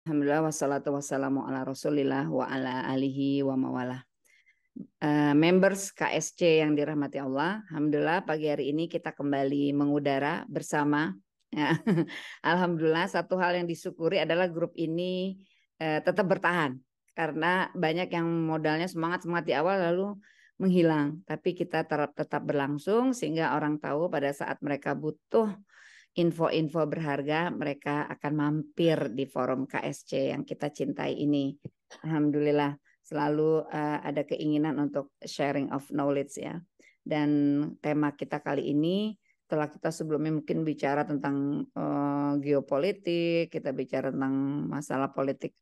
Alhamdulillah wassalatu wassalamu ala Rasulillah wa ala alihi wa mawalah. Members KSC yang dirahmati Allah, Alhamdulillah pagi hari ini kita kembali mengudara bersama. Ya. Alhamdulillah satu hal yang disyukuri adalah grup ini tetap bertahan karena banyak yang modalnya semangat di awal lalu menghilang, tapi kita tetap berlangsung sehingga orang tahu pada saat mereka butuh info-info berharga, mereka akan mampir di forum KSC yang kita cintai ini. Alhamdulillah selalu ada keinginan untuk sharing of knowledge ya. Dan tema kita kali ini, setelah kita sebelumnya mungkin bicara tentang geopolitik, kita bicara tentang masalah politik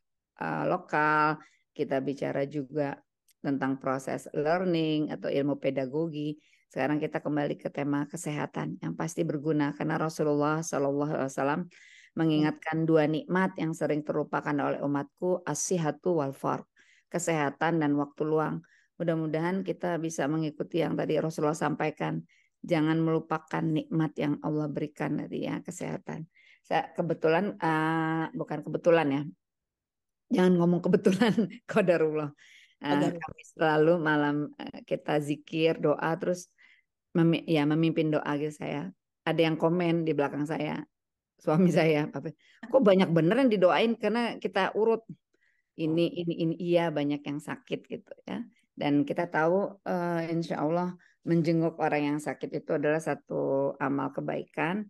lokal, kita bicara juga tentang proses learning atau ilmu pedagogi. Sekarang kita kembali ke tema kesehatan yang pasti berguna karena Rasulullah SAW mengingatkan dua nikmat yang sering terlupakan oleh umatku, as-sihhatu wal farq, kesehatan dan waktu luang. Mudah-mudahan kita bisa mengikuti yang tadi Rasulullah sampaikan. Jangan melupakan nikmat yang Allah berikan tadi ya, kesehatan. Kebetulan bukan kebetulan ya. Jangan ngomong kebetulan, qadarullah. Kami selalu malam kita zikir, doa, terus memimpin doa gitu saya. Ada yang komen di belakang saya, suami saya, kok banyak bener yang didoain karena kita urut ini iya banyak yang sakit gitu ya. Dan kita tahu insya Allah menjenguk orang yang sakit itu adalah satu amal kebaikan.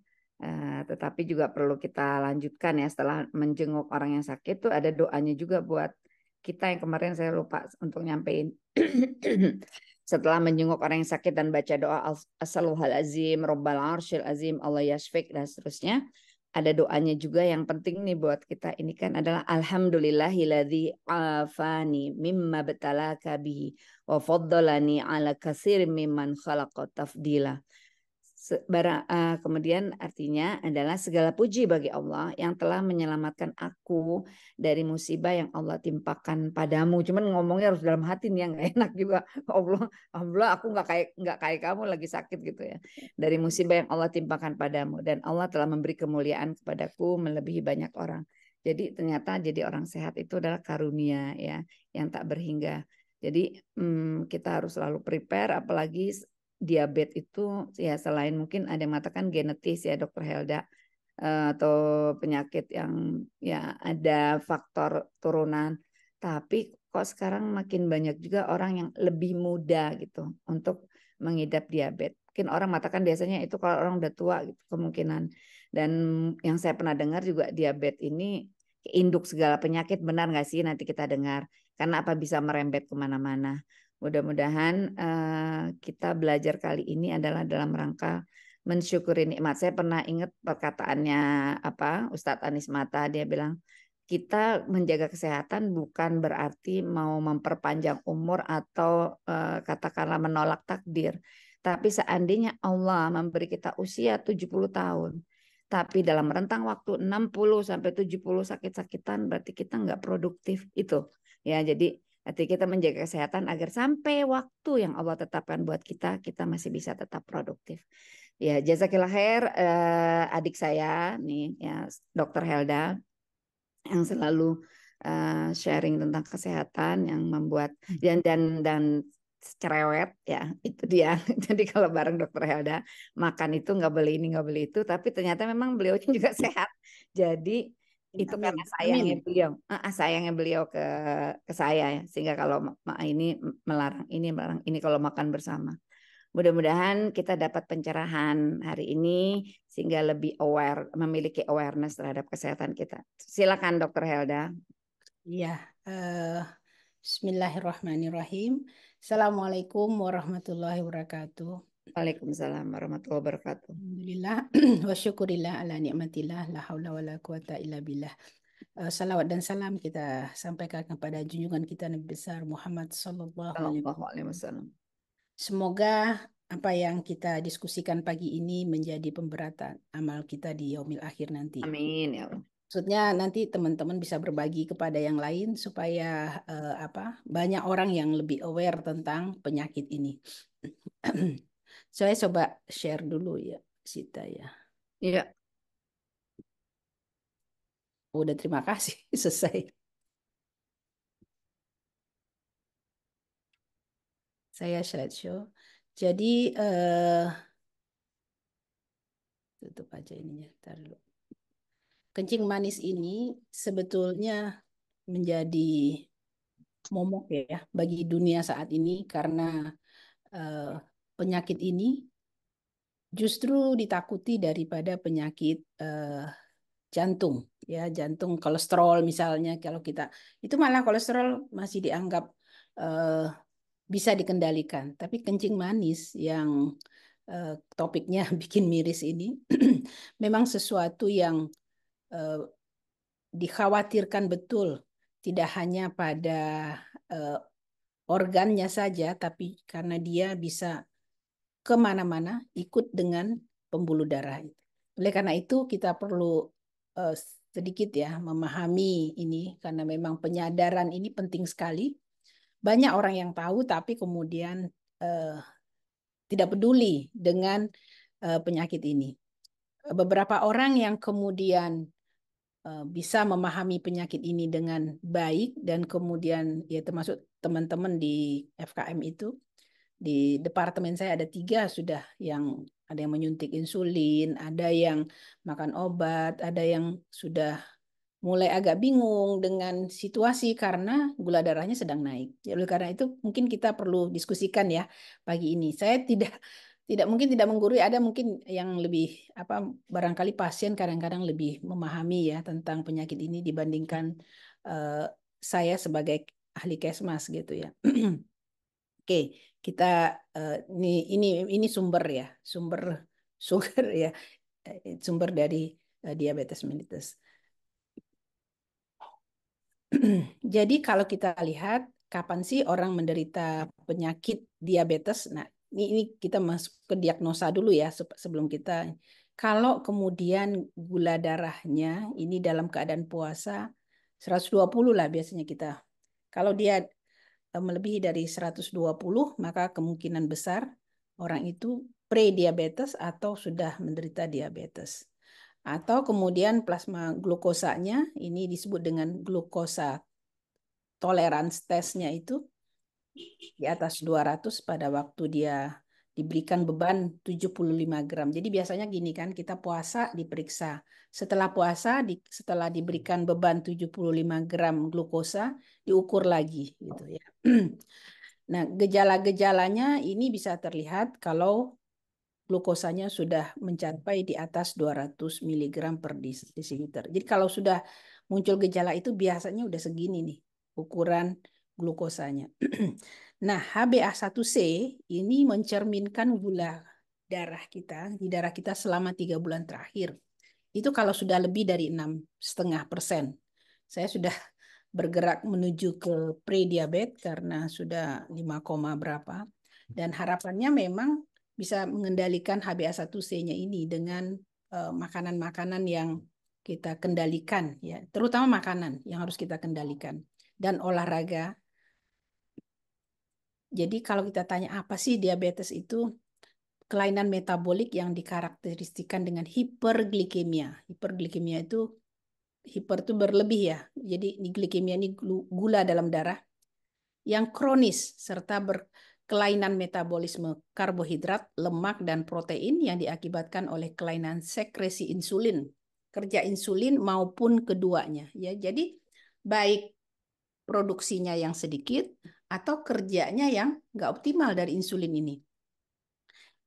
Tetapi juga perlu kita lanjutkan ya, setelah menjenguk orang yang sakit itu ada doanya juga buat kita yang kemarin saya lupa untuk nyampein. Setelah menjenguk orang yang sakit dan baca doa as-saluhal azim, rabbal arsyil azim, Allah yashfik dan seterusnya, ada doanya juga yang penting nih buat kita ini kan adalah alhamdulillahilladzi afani mimma batalaka bihi wa faddalani ala katsir mimman khalaqa tafdila. Kemudian artinya adalah segala puji bagi Allah yang telah menyelamatkan aku dari musibah yang Allah timpakan padamu. Cuman ngomongnya harus dalam hati nih, yang nggak enak juga. Allah, aku nggak kayak kamu lagi sakit gitu ya. Dari musibah yang Allah timpakan padamu, dan Allah telah memberi kemuliaan kepadaku melebihi banyak orang. Jadi ternyata jadi orang sehat itu adalah karunia ya yang tak berhingga. Jadi kita harus selalu prepare, apalagi diabetes itu ya, selain mungkin ada yang mengatakan genetis ya Dokter Helda, atau penyakit yang ya ada faktor turunan, tapi kok sekarang makin banyak juga orang yang lebih muda gitu untuk mengidap diabetes. Mungkin orang mengatakan biasanya itu kalau orang udah tua gitu kemungkinan. Dan yang saya pernah dengar juga diabetes ini induk segala penyakit, benar nggak sih? Nanti kita dengar karena apa bisa merembet kemana-mana. Mudah-mudahan kita belajar kali ini adalah dalam rangka mensyukuri nikmat. Saya pernah ingat perkataannya Ustadz Anies Mata, dia bilang kita menjaga kesehatan bukan berarti mau memperpanjang umur atau katakanlah menolak takdir. Tapi seandainya Allah memberi kita usia 70 tahun, tapi dalam rentang waktu 60 sampai 70 sakit-sakitan, berarti kita nggak produktif itu. Ya, jadi arti kita menjaga kesehatan agar sampai waktu yang Allah tetapkan buat kita, kita masih bisa tetap produktif. Ya, jazakillah khair adik saya nih ya, Dokter Helda, yang selalu sharing tentang kesehatan yang membuat dan cerewet ya, itu dia. Jadi kalau bareng Dokter Helda makan itu nggak boleh ini nggak boleh itu, tapi ternyata memang beliau juga sehat. Jadi itu karena sayangnya beliau ke saya ya, sehingga kalau melarang ini kalau makan bersama. Mudah-mudahan kita dapat pencerahan hari ini sehingga lebih aware, memiliki awareness terhadap kesehatan kita. Silakan Dokter Helda. Iya, bismillahirrahmanirrahim. Assalamualaikum warahmatullahi wabarakatuh. Waalaikumsalam warahmatullahi wabarakatuh. Alhamdulillah wa syukurillah ala nikmatillah la haula wala quwata illa billah. Salawat dan salam kita sampaikan kepada junjungan kita Nabi besar Muhammad sallallahu alaihi Sallallahu wasallam. alaihi wasallam. Semoga apa yang kita diskusikan pagi ini menjadi pemberatan amal kita di yaumil akhir nanti. Amin ya Allah. Maksudnya nanti teman-teman bisa berbagi kepada yang lain supaya banyak orang yang lebih aware tentang penyakit ini. Saya coba share dulu ya, Sita ya. Iya. Udah, terima kasih. Selesai. Saya slideshow. Jadi tutup aja ininya. Ntar dulu. Kencing manis ini sebetulnya menjadi momok ya bagi dunia saat ini karena eh, penyakit ini justru ditakuti daripada penyakit jantung ya, jantung, kolesterol misalnya. Kalau kita itu malah kolesterol masih dianggap eh, bisa dikendalikan, tapi kencing manis yang topiknya bikin miris ini memang sesuatu yang eh, dikhawatirkan betul, tidak hanya pada eh, organnya saja, tapi karena dia bisa kemana-mana ikut dengan pembuluh darah. Oleh karena itu kita perlu eh, sedikit ya memahami ini, karena memang penyadaran ini penting sekali. Banyak orang yang tahu tapi kemudian eh, tidak peduli dengan penyakit ini. Beberapa orang yang kemudian bisa memahami penyakit ini dengan baik dan kemudian ya termasuk teman-teman di FKM itu, di departemen saya ada 3 sudah yang ada yang menyuntik insulin, ada yang makan obat, ada yang sudah mulai agak bingung dengan situasi karena gula darahnya sedang naik. Jadi oleh karena itu mungkin kita perlu diskusikan ya pagi ini. Saya tidak tidak mungkin tidak menggurui, ada mungkin yang lebih apa, barangkali pasien kadang-kadang lebih memahami ya tentang penyakit ini dibandingkan eh, saya sebagai ahli kesmas gitu ya. Oke, kita ini sumber ya, sumber sumber ya, sumber dari diabetes mellitus. Jadi kalau kita lihat kapan sih orang menderita penyakit diabetes, nah ini kita masuk ke diagnosa dulu ya sebelum kita. Kalau kemudian gula darahnya ini dalam keadaan puasa 120 lah biasanya kita. Kalau dia melebihi dari 120, maka kemungkinan besar orang itu pre-diabetes atau sudah menderita diabetes. Atau kemudian plasma glukosanya ini disebut dengan glukosa tolerance testnya itu di atas 200 pada waktu dia diberikan beban 75 gram. Jadi biasanya gini kan, kita puasa diperiksa. Setelah puasa, setelah diberikan beban 75 gram glukosa, diukur lagi gitu ya. Nah, gejala-gejalanya ini bisa terlihat kalau glukosanya sudah mencapai di atas 200 miligram per desiliter. Jadi kalau sudah muncul gejala itu biasanya udah segini nih ukuran glukosanya. Nah, HbA1c ini mencerminkan gula darah kita di darah kita selama 3 bulan terakhir. Itu kalau sudah lebih dari 6,5%. Saya sudah bergerak menuju ke pre-diabetes karena sudah 5, berapa. Dan harapannya memang bisa mengendalikan HbA1c-nya ini dengan makanan-makanan yang kita kendalikan ya, terutama makanan yang harus kita kendalikan dan olahraga. Jadi kalau kita tanya apa sih diabetes itu, kelainan metabolik yang dikarakteristikan dengan hiperglikemia. Hiperglikemia itu hiper itu berlebih ya. Jadi glikemia ini gula dalam darah yang kronis serta berkelainan metabolisme karbohidrat, lemak, dan protein yang diakibatkan oleh kelainan sekresi insulin, kerja insulin maupun keduanya. Ya, jadi baik produksinya yang sedikit atau kerjanya yang nggak optimal dari insulin ini.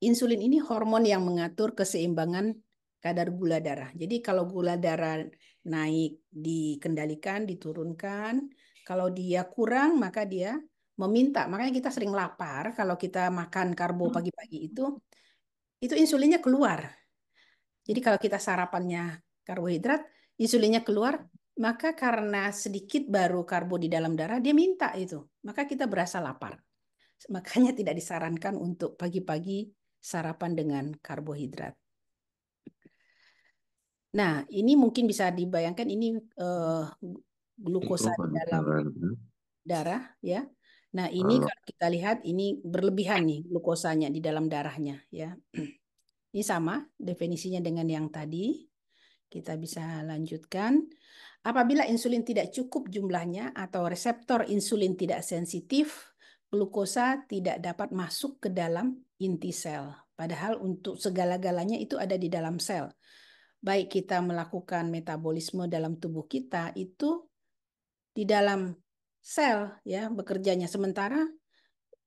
Insulin ini hormon yang mengatur keseimbangan kadar gula darah. Jadi kalau gula darah naik dikendalikan, diturunkan. Kalau dia kurang maka dia meminta. Makanya kita sering lapar kalau kita makan karbo pagi-pagi itu insulinnya keluar. Jadi kalau kita sarapannya karbohidrat, insulinnya keluar, maka karena sedikit baru karbo di dalam darah, dia minta itu. Maka kita berasa lapar. Makanya tidak disarankan untuk pagi-pagi sarapan dengan karbohidrat. Nah, ini mungkin bisa dibayangkan ini glukosa di dalam darah ya. Nah, ini kalau kita lihat ini berlebihan nih glukosanya di dalam darahnya ya. Ini sama definisinya dengan yang tadi. Kita bisa lanjutkan. Apabila insulin tidak cukup jumlahnya atau reseptor insulin tidak sensitif, glukosa tidak dapat masuk ke dalam inti sel. Padahal untuk segala-galanya itu ada di dalam sel. Baik kita melakukan metabolisme dalam tubuh kita itu di dalam sel ya bekerjanya, sementara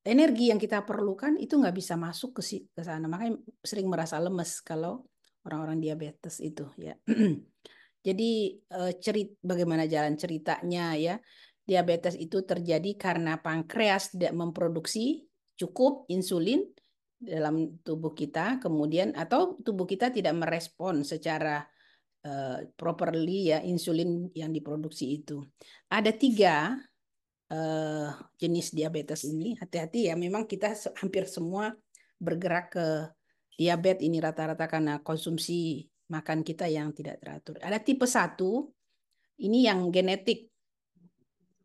energi yang kita perlukan itu nggak bisa masuk ke sana. Makanya sering merasa lemes kalau orang-orang diabetes itu ya. Jadi bagaimana jalan ceritanya ya? Diabetes itu terjadi karena pankreas tidak memproduksi cukup insulin dalam tubuh kita, kemudian atau tubuh kita tidak merespon secara properly ya insulin yang diproduksi itu. Ada 3 jenis diabetes ini. Hati-hati ya, memang kita hampir semua bergerak ke diabetes ini rata-rata karena konsumsi makan kita yang tidak teratur. Ada tipe 1, ini yang genetik.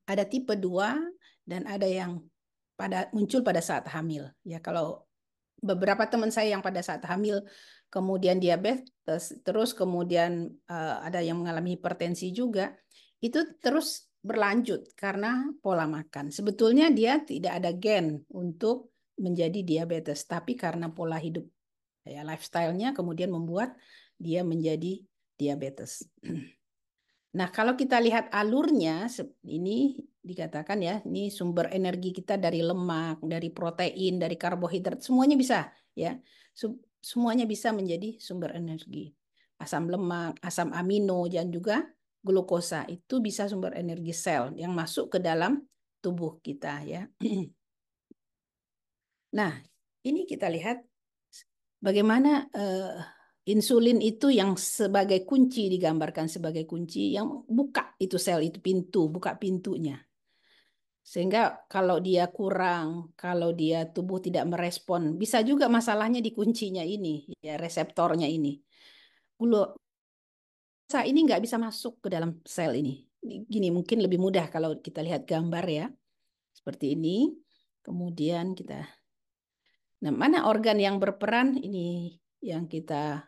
Ada tipe 2 dan ada yang muncul pada saat hamil. Ya, kalau beberapa teman saya yang pada saat hamil kemudian diabetes, terus kemudian ada yang mengalami hipertensi juga, itu terus berlanjut karena pola makan. Sebetulnya dia tidak ada gen untuk menjadi diabetes, tapi karena pola hidup ya lifestyle-nya kemudian membuat dia menjadi diabetes. Nah, kalau kita lihat alurnya, ini dikatakan ya, ini sumber energi kita dari lemak, dari protein, dari karbohidrat, semuanya bisa ya. Semuanya bisa menjadi sumber energi. Asam lemak, asam amino, dan juga glukosa itu bisa sumber energi sel yang masuk ke dalam tubuh kita ya. Nah, ini kita lihat bagaimana insulin itu yang sebagai kunci, digambarkan sebagai kunci yang buka itu sel itu pintu, buka pintunya. Sehingga kalau dia kurang, kalau dia tubuh tidak merespon, bisa juga masalahnya di kuncinya ini, ya reseptornya ini. Glukosa ini nggak bisa masuk ke dalam sel ini. Gini mungkin lebih mudah kalau kita lihat gambar ya, seperti ini. Kemudian kita, nah mana organ yang berperan ini yang kita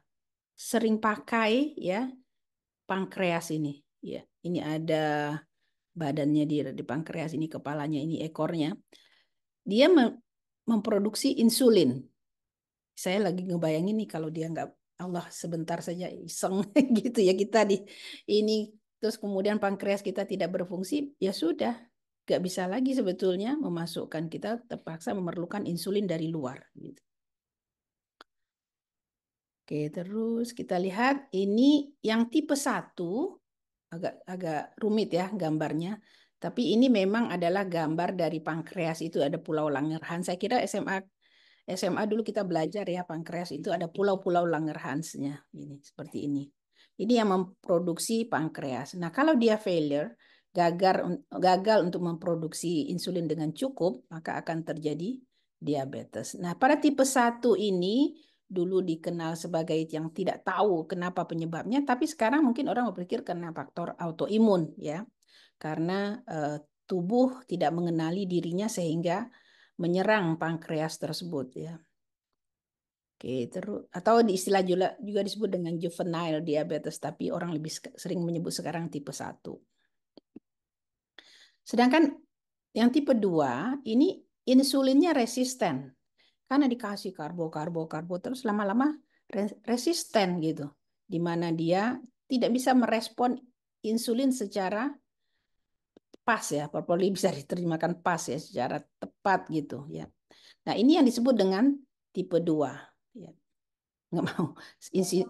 sering pakai ya, pankreas ini. Ya, ini ada badannya di pankreas ini, kepalanya ini, ekornya. Dia memproduksi insulin. Saya lagi ngebayangin nih kalau dia nggak, Allah sebentar saja iseng gitu ya kita di ini terus kemudian pankreas kita tidak berfungsi, ya sudah nggak bisa lagi sebetulnya memasukkan, kita terpaksa memerlukan insulin dari luar. Gitu. Oke, terus kita lihat ini yang tipe 1 agak rumit ya gambarnya. Tapi ini memang adalah gambar dari pankreas, itu ada pulau Langerhans. Saya kira SMA dulu kita belajar ya pankreas itu ada pulau-pulau Langerhansnya ini seperti ini. Ini yang memproduksi pankreas. Nah, kalau dia failure, gagal untuk memproduksi insulin dengan cukup, maka akan terjadi diabetes. Nah, pada tipe 1 ini dulu dikenal sebagai yang tidak tahu kenapa penyebabnya, tapi sekarang mungkin orang berpikir karena faktor autoimun ya. Karena tubuh tidak mengenali dirinya sehingga menyerang pankreas tersebut ya. Oke, terus atau di istilah juga disebut dengan juvenile diabetes, tapi orang lebih sering menyebut sekarang tipe 1. Sedangkan yang tipe 2 ini insulinnya resisten. Karena dikasih karbo terus lama-lama resisten gitu. Di mana dia tidak bisa merespon insulin secara pas ya, properly bisa diterjemahkan pas ya, secara tepat gitu ya. Nah, ini yang disebut dengan tipe 2 ya. Nggak mau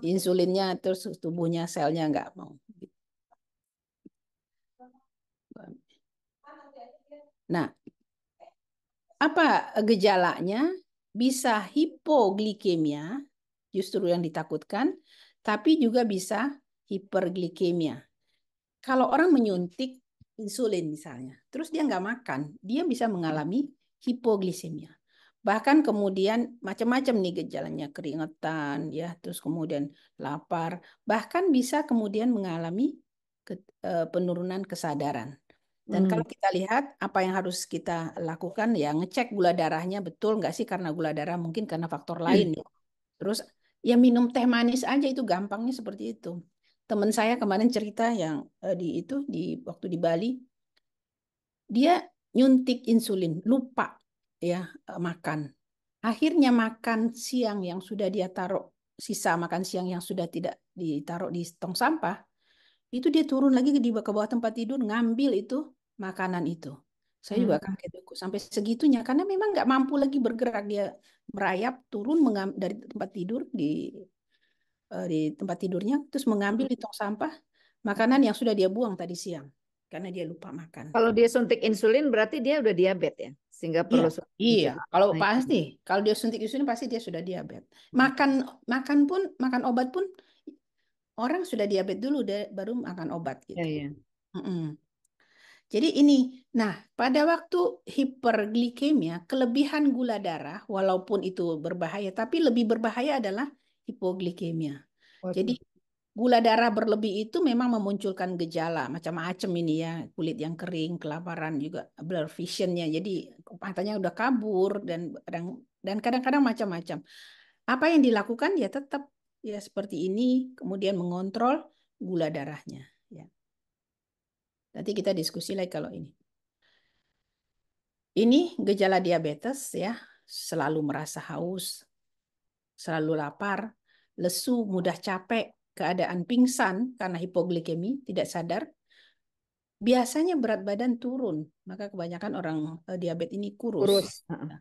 insulinnya terus tubuhnya selnya nggak mau. Nah, apa gejalanya? Bisa hipoglikemia, justru yang ditakutkan, tapi juga bisa hiperglikemia. Kalau orang menyuntik insulin misalnya, terus dia nggak makan, dia bisa mengalami hipoglikemia. Bahkan kemudian macam-macam nih gejalanya, keringetan, ya, terus kemudian lapar, bahkan bisa kemudian mengalami penurunan kesadaran. Dan kalau kita lihat apa yang harus kita lakukan ya ngecek gula darahnya betul nggak sih, karena gula darah mungkin karena faktor lain ya. Terus ya minum teh manis aja, itu gampangnya seperti itu. teman saya kemarin cerita yang di waktu di Bali, dia nyuntik insulin, lupa ya makan. Akhirnya makan siang yang sudah dia taruh, sisa makan siang yang sudah tidak ditaruh di tong sampah, itu dia turun lagi ke bawah tempat tidur, ngambil itu makanan itu. Saya juga kaget kok sampai segitunya, karena memang nggak mampu lagi bergerak. Dia merayap turun dari tempat tidur di tempat tidurnya, terus mengambil di tong sampah makanan yang sudah dia buang tadi siang karena dia lupa makan. Kalau dia suntik insulin berarti dia udah diabetes ya, sehingga Iya, perlu suntik iya. insulin. Kalau Nah, pasti, kalau dia suntik insulin pasti dia sudah diabetes. Makan, makan obat pun orang sudah diabetes dulu baru makan obat ya, gitu. ya. Mm-mm. Jadi ini, nah pada waktu hiperglikemia, kelebihan gula darah, walaupun itu berbahaya, tapi lebih berbahaya adalah hipoglikemia. Jadi Waduh. gula darah berlebih itu memang memunculkan gejala macam-macam ini ya, kulit yang kering, kelaparan juga, blur visionnya, jadi matanya udah kabur dan kadang-kadang macam-macam. Apa yang dilakukan ya tetap ya seperti ini, kemudian mengontrol gula darahnya. Ya. Nanti kita diskusi lagi kalau ini. Ini gejala diabetes ya, selalu merasa haus, selalu lapar, lesu, mudah capek, keadaan pingsan karena hipoglikemi, tidak sadar. Biasanya berat badan turun, maka kebanyakan orang diabetes ini kurus. Kurus. Heeh.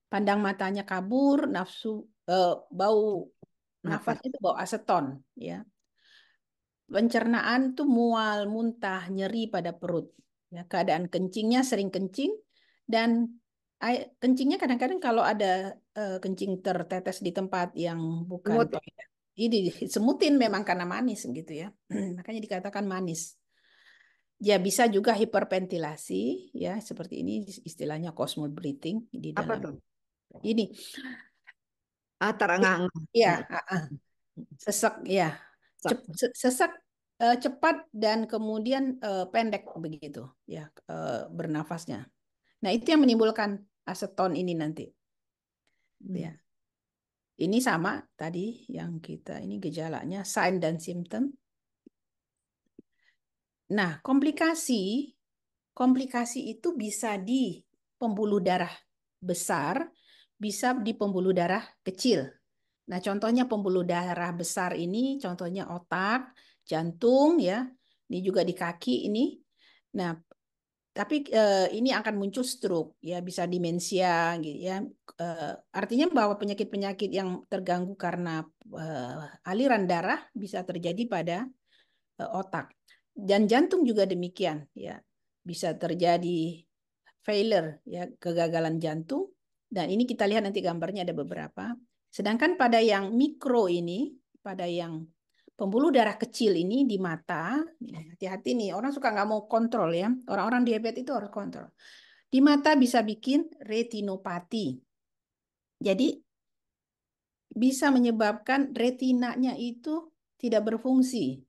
Pandang matanya kabur, bau nafas Napas. itu bau aseton, ya. Pencernaan tuh mual, muntah, nyeri pada perut. Ya, keadaan kencingnya sering kencing dan kencingnya kadang-kadang kalau ada kencing tertetes di tempat yang bukan Semut. toilet. Ini semutin memang karena manis gitu ya. Makanya dikatakan manis. Ya bisa juga hiperventilasi ya seperti ini istilahnya cosmal breathing di Apa dalam tuh? ini Terengah-engah. ya Heeh. sesek ya Sak. sesak cepat dan kemudian pendek begitu ya bernafasnya. Nah itu yang menimbulkan aseton ini nanti ya. Ini sama tadi yang kita ini gejalanya sign dan symptom. Nah komplikasi itu bisa di pembuluh darah besar, bisa di pembuluh darah kecil. Nah, contohnya pembuluh darah besar ini, contohnya otak, jantung, ya. Ini juga di kaki ini. Nah, tapi ini akan muncul stroke, ya, bisa demensia, gitu ya. Artinya bahwa penyakit-penyakit yang terganggu karena aliran darah bisa terjadi pada otak. Dan jantung juga demikian, ya. Bisa terjadi failure, ya, kegagalan jantung. Dan ini kita lihat nanti gambarnya ada beberapa. Sedangkan pada yang mikro ini, pada yang pembuluh darah kecil ini di mata, hati-hati nih, orang suka nggak mau kontrol ya. Orang-orang diabetes itu harus kontrol. Di mata bisa bikin retinopati. Jadi bisa menyebabkan retinanya itu tidak berfungsi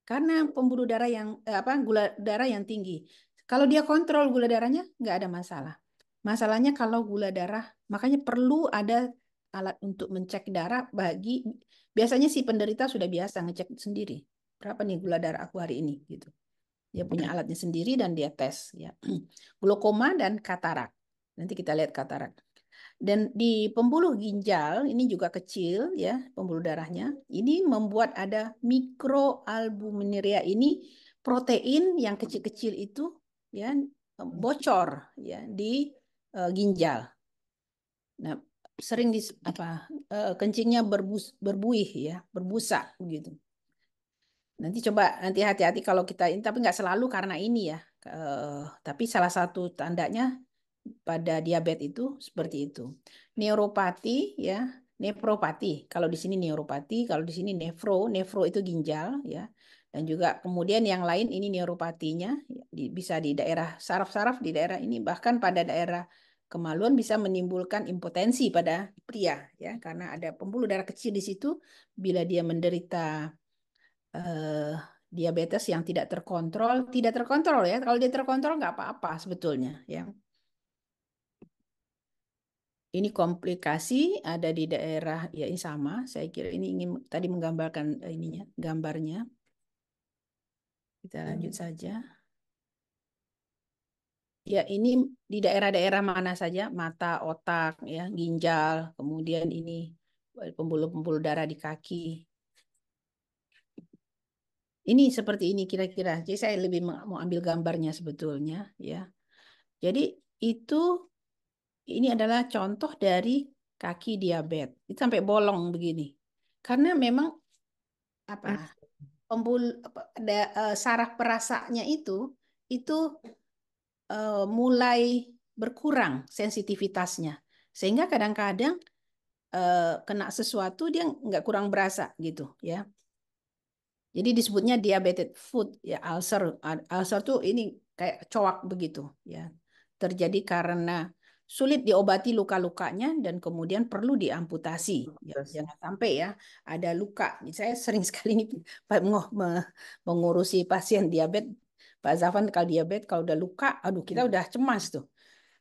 karena pembuluh darah yang gula darah yang tinggi. Kalau dia kontrol gula darahnya nggak ada masalah. Masalahnya kalau gula darah, makanya perlu ada alat untuk mencek darah bagi biasanya si penderita sudah biasa ngecek sendiri. Berapa nih gula darah aku hari ini gitu. Dia punya alatnya sendiri dan dia tes ya. Glaukoma dan katarak. Nanti kita lihat katarak. Dan di pembuluh ginjal ini juga kecil ya pembuluh darahnya. Ini membuat ada mikroalbuminuria ini protein yang kecil-kecil itu ya bocor ya di ginjal. Nah, sering kencingnya berbuih ya, berbusa begitu. Nanti hati-hati kalau kita ini tapi nggak selalu karena ini ya. Tapi salah satu tandanya pada diabetes itu seperti itu. Neuropati ya, nefropati. Kalau di sini neuropati, kalau di sini nefro itu ginjal ya. Dan juga kemudian yang lain ini neuropatinya bisa di daerah saraf-saraf di daerah ini bahkan pada daerah kemaluan bisa menimbulkan impotensi pada pria ya karena ada pembuluh darah kecil di situ bila dia menderita eh, diabetes yang tidak terkontrol ya. Kalau dia terkontrol nggak apa-apa sebetulnya ya. Ini komplikasi ada di daerah ya ini sama. Saya kira ini ingin tadi menggambarkan ininya, gambarnya. Kita lanjut saja. Ya, ini di daerah-daerah mana saja? Mata, otak, ya, ginjal, kemudian ini pembuluh-pembuluh darah di kaki. Ini seperti ini kira-kira. Jadi saya lebih mau ambil gambarnya sebetulnya, ya. Jadi itu ini adalah contoh dari kaki diabetes. Itu sampai bolong begini. Karena memang apa? Saraf perasanya itu mulai berkurang sensitivitasnya. Sehingga kadang-kadang kena sesuatu dia nggak kurang berasa gitu ya. Jadi disebutnya diabetes foot ya, ulcer. Ulcer tuh ini kayak coak begitu ya. Terjadi karena sulit diobati luka-lukanya dan kemudian perlu diamputasi. Ya, Terus. jangan sampai ya ada luka. Saya sering sekali ini mengurusi pasien diabetes. Pak Zafan kalau diabetes kalau udah luka, aduh kita udah cemas tuh.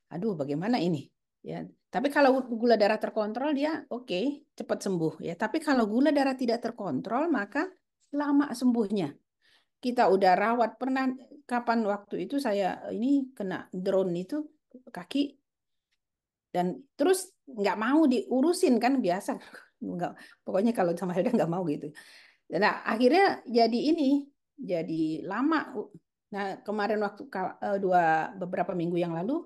Aduh bagaimana ini? Ya, tapi kalau gula darah terkontrol dia oke, cepat sembuh ya. Tapi kalau gula darah tidak terkontrol maka lama sembuhnya. Kita udah rawat pernah kapan waktu itu saya ini kena drone itu kaki dan terus nggak mau diurusin kan biasa nggak pokoknya kalau sama Helda nggak mau gitu. Nah akhirnya jadi ini jadi lama. Nah kemarin waktu beberapa minggu yang lalu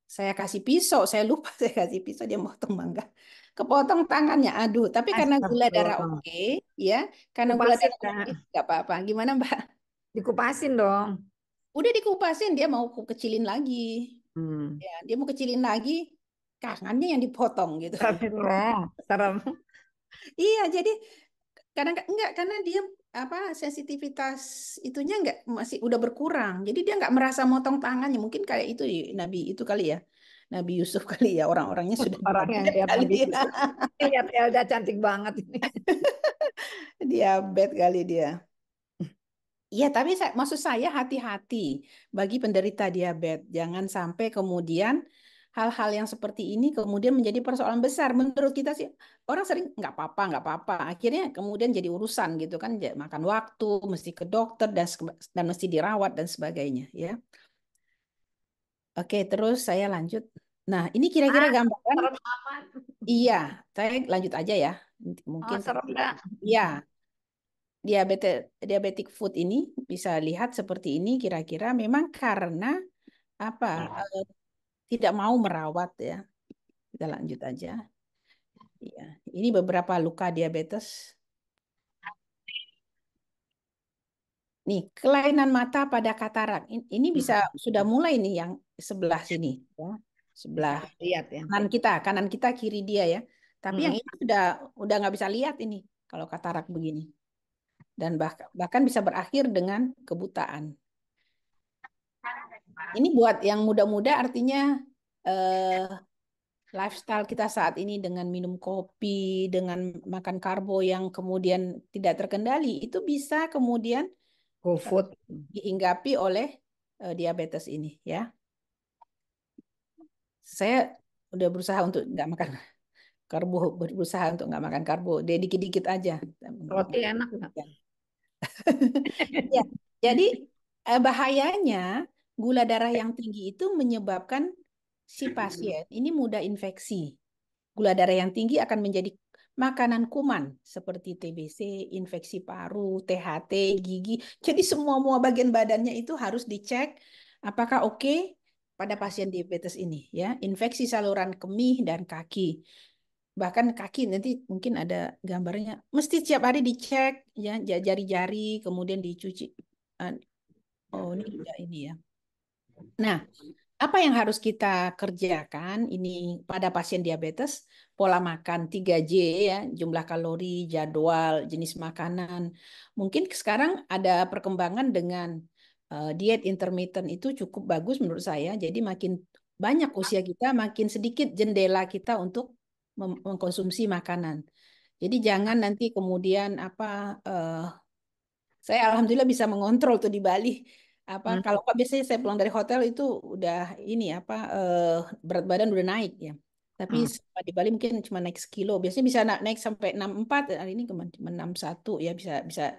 saya kasih pisau, saya lupa saya kasih pisau dia motong mangga. Kepotong tangannya, aduh. Tapi karena gula darah Astagfirullah. oke, ya, karena gula Kupasin, darah oke, Kak. nggak apa-apa. Gimana Mbak? Dikupasin dong. Udah dikupasin, dia mau kecilin lagi. Hmm. Ya, dia mau kecilin lagi, tangannya yang dipotong gitu. Astagfirullah. Serem. Iya, jadi kadang enggak karena dia apa sensitivitas itunya enggak masih udah berkurang. Jadi dia enggak merasa motong tangannya. Mungkin kayak itu Nabi itu kali ya. Nabi Yusuf kali ya orang-orangnya sudah Orang yang diabetes lihat kali Nabi ya. Yusuf. Lihat Elda cantik banget ini. Diabetes kali dia. Iya, tapi maksud saya hati-hati bagi penderita diabetes. Jangan sampai kemudian hal-hal yang seperti ini kemudian menjadi persoalan besar. Menurut kita sih, orang sering nggak apa-apa, nggak apa-apa. Akhirnya kemudian jadi urusan gitu kan, makan waktu, mesti ke dokter dan mesti dirawat dan sebagainya. Ya, oke. Terus saya lanjut. Nah, ini kira-kira Ah, gambaran. serem amat. Iya, saya lanjut aja ya. Oh, Mungkin serem dah. iya. Diabetic foot ini bisa lihat seperti ini kira-kira memang karena apa tidak mau merawat ya. Kita lanjut aja. Ya, ini beberapa luka diabetes. Nih, kelainan mata pada katarak. Ini bisa sudah mulai nih yang sebelah sini ya. Bisa Sebelah lihat ya. kanan kita kiri dia ya. Tapi yang Mm-mm. ini udah nggak bisa lihat ini kalau katarak begini. Dan bahkan bisa berakhir dengan kebutaan. Ini buat yang muda-muda artinya eh, lifestyle kita saat ini dengan minum kopi, dengan makan karbo yang kemudian tidak terkendali, itu bisa kemudian eh, GoFood. dihinggapi oleh diabetes ini ya. Saya udah berusaha untuk nggak makan karbo, berusaha untuk nggak makan karbo, dia dikit-dikit aja. Roti enak nggak? Ya, jadi bahayanya gula darah yang tinggi itu menyebabkan si pasien ini mudah infeksi. Gula darah yang tinggi akan menjadi makanan kuman seperti TBC, infeksi paru, THT, gigi. Jadi semua bagian badannya itu harus dicek apakah oke pada pasien diabetes ini ya. Infeksi saluran kemih dan kaki. Bahkan kaki nanti mungkin ada gambarnya. Mesti setiap hari dicek ya jari-jari kemudian dicuci. Ah, oh ini ya. Nah, apa yang harus kita kerjakan ini pada pasien diabetes? Pola makan 3J ya, jumlah kalori, jadwal, jenis makanan. Mungkin sekarang ada perkembangan dengan diet intermittent itu cukup bagus menurut saya. Jadi makin banyak usia kita, makin sedikit jendela kita untuk mengkonsumsi makanan. Jadi jangan nanti kemudian saya alhamdulillah bisa mengontrol tuh di Bali. Hmm. Kalau biasanya saya pulang dari hotel itu udah ini berat badan udah naik ya. Tapi di Bali mungkin cuma naik sekilo. Biasanya bisa naik sampai 64. Hari ini cuma 61 ya,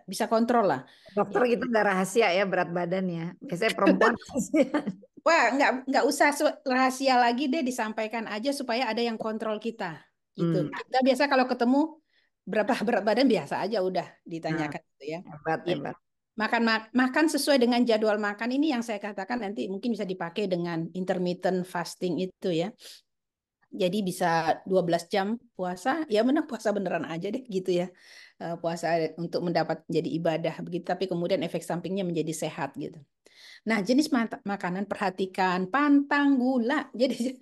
bisa kontrol lah. Dokter Ya. gitu nggak rahasia ya berat badannya. Biasanya perempuan rahasia. Wah, nggak usah rahasia lagi deh, disampaikan aja supaya ada yang kontrol kita. Gitu. Kita biasa kalau ketemu berapa berat badan biasa aja udah Nah, ditanyakan gitu ya. hebat, Ya, hebat. makan sesuai dengan jadwal makan ini yang saya katakan nanti mungkin bisa dipakai dengan intermittent fasting itu ya. Jadi bisa 12 jam puasa, ya benar puasa beneran aja deh gitu ya. Puasa untuk mendapat jadi ibadah begitu, tapi kemudian efek sampingnya menjadi sehat gitu. Nah, jenis makanan perhatikan pantang gula. Jadi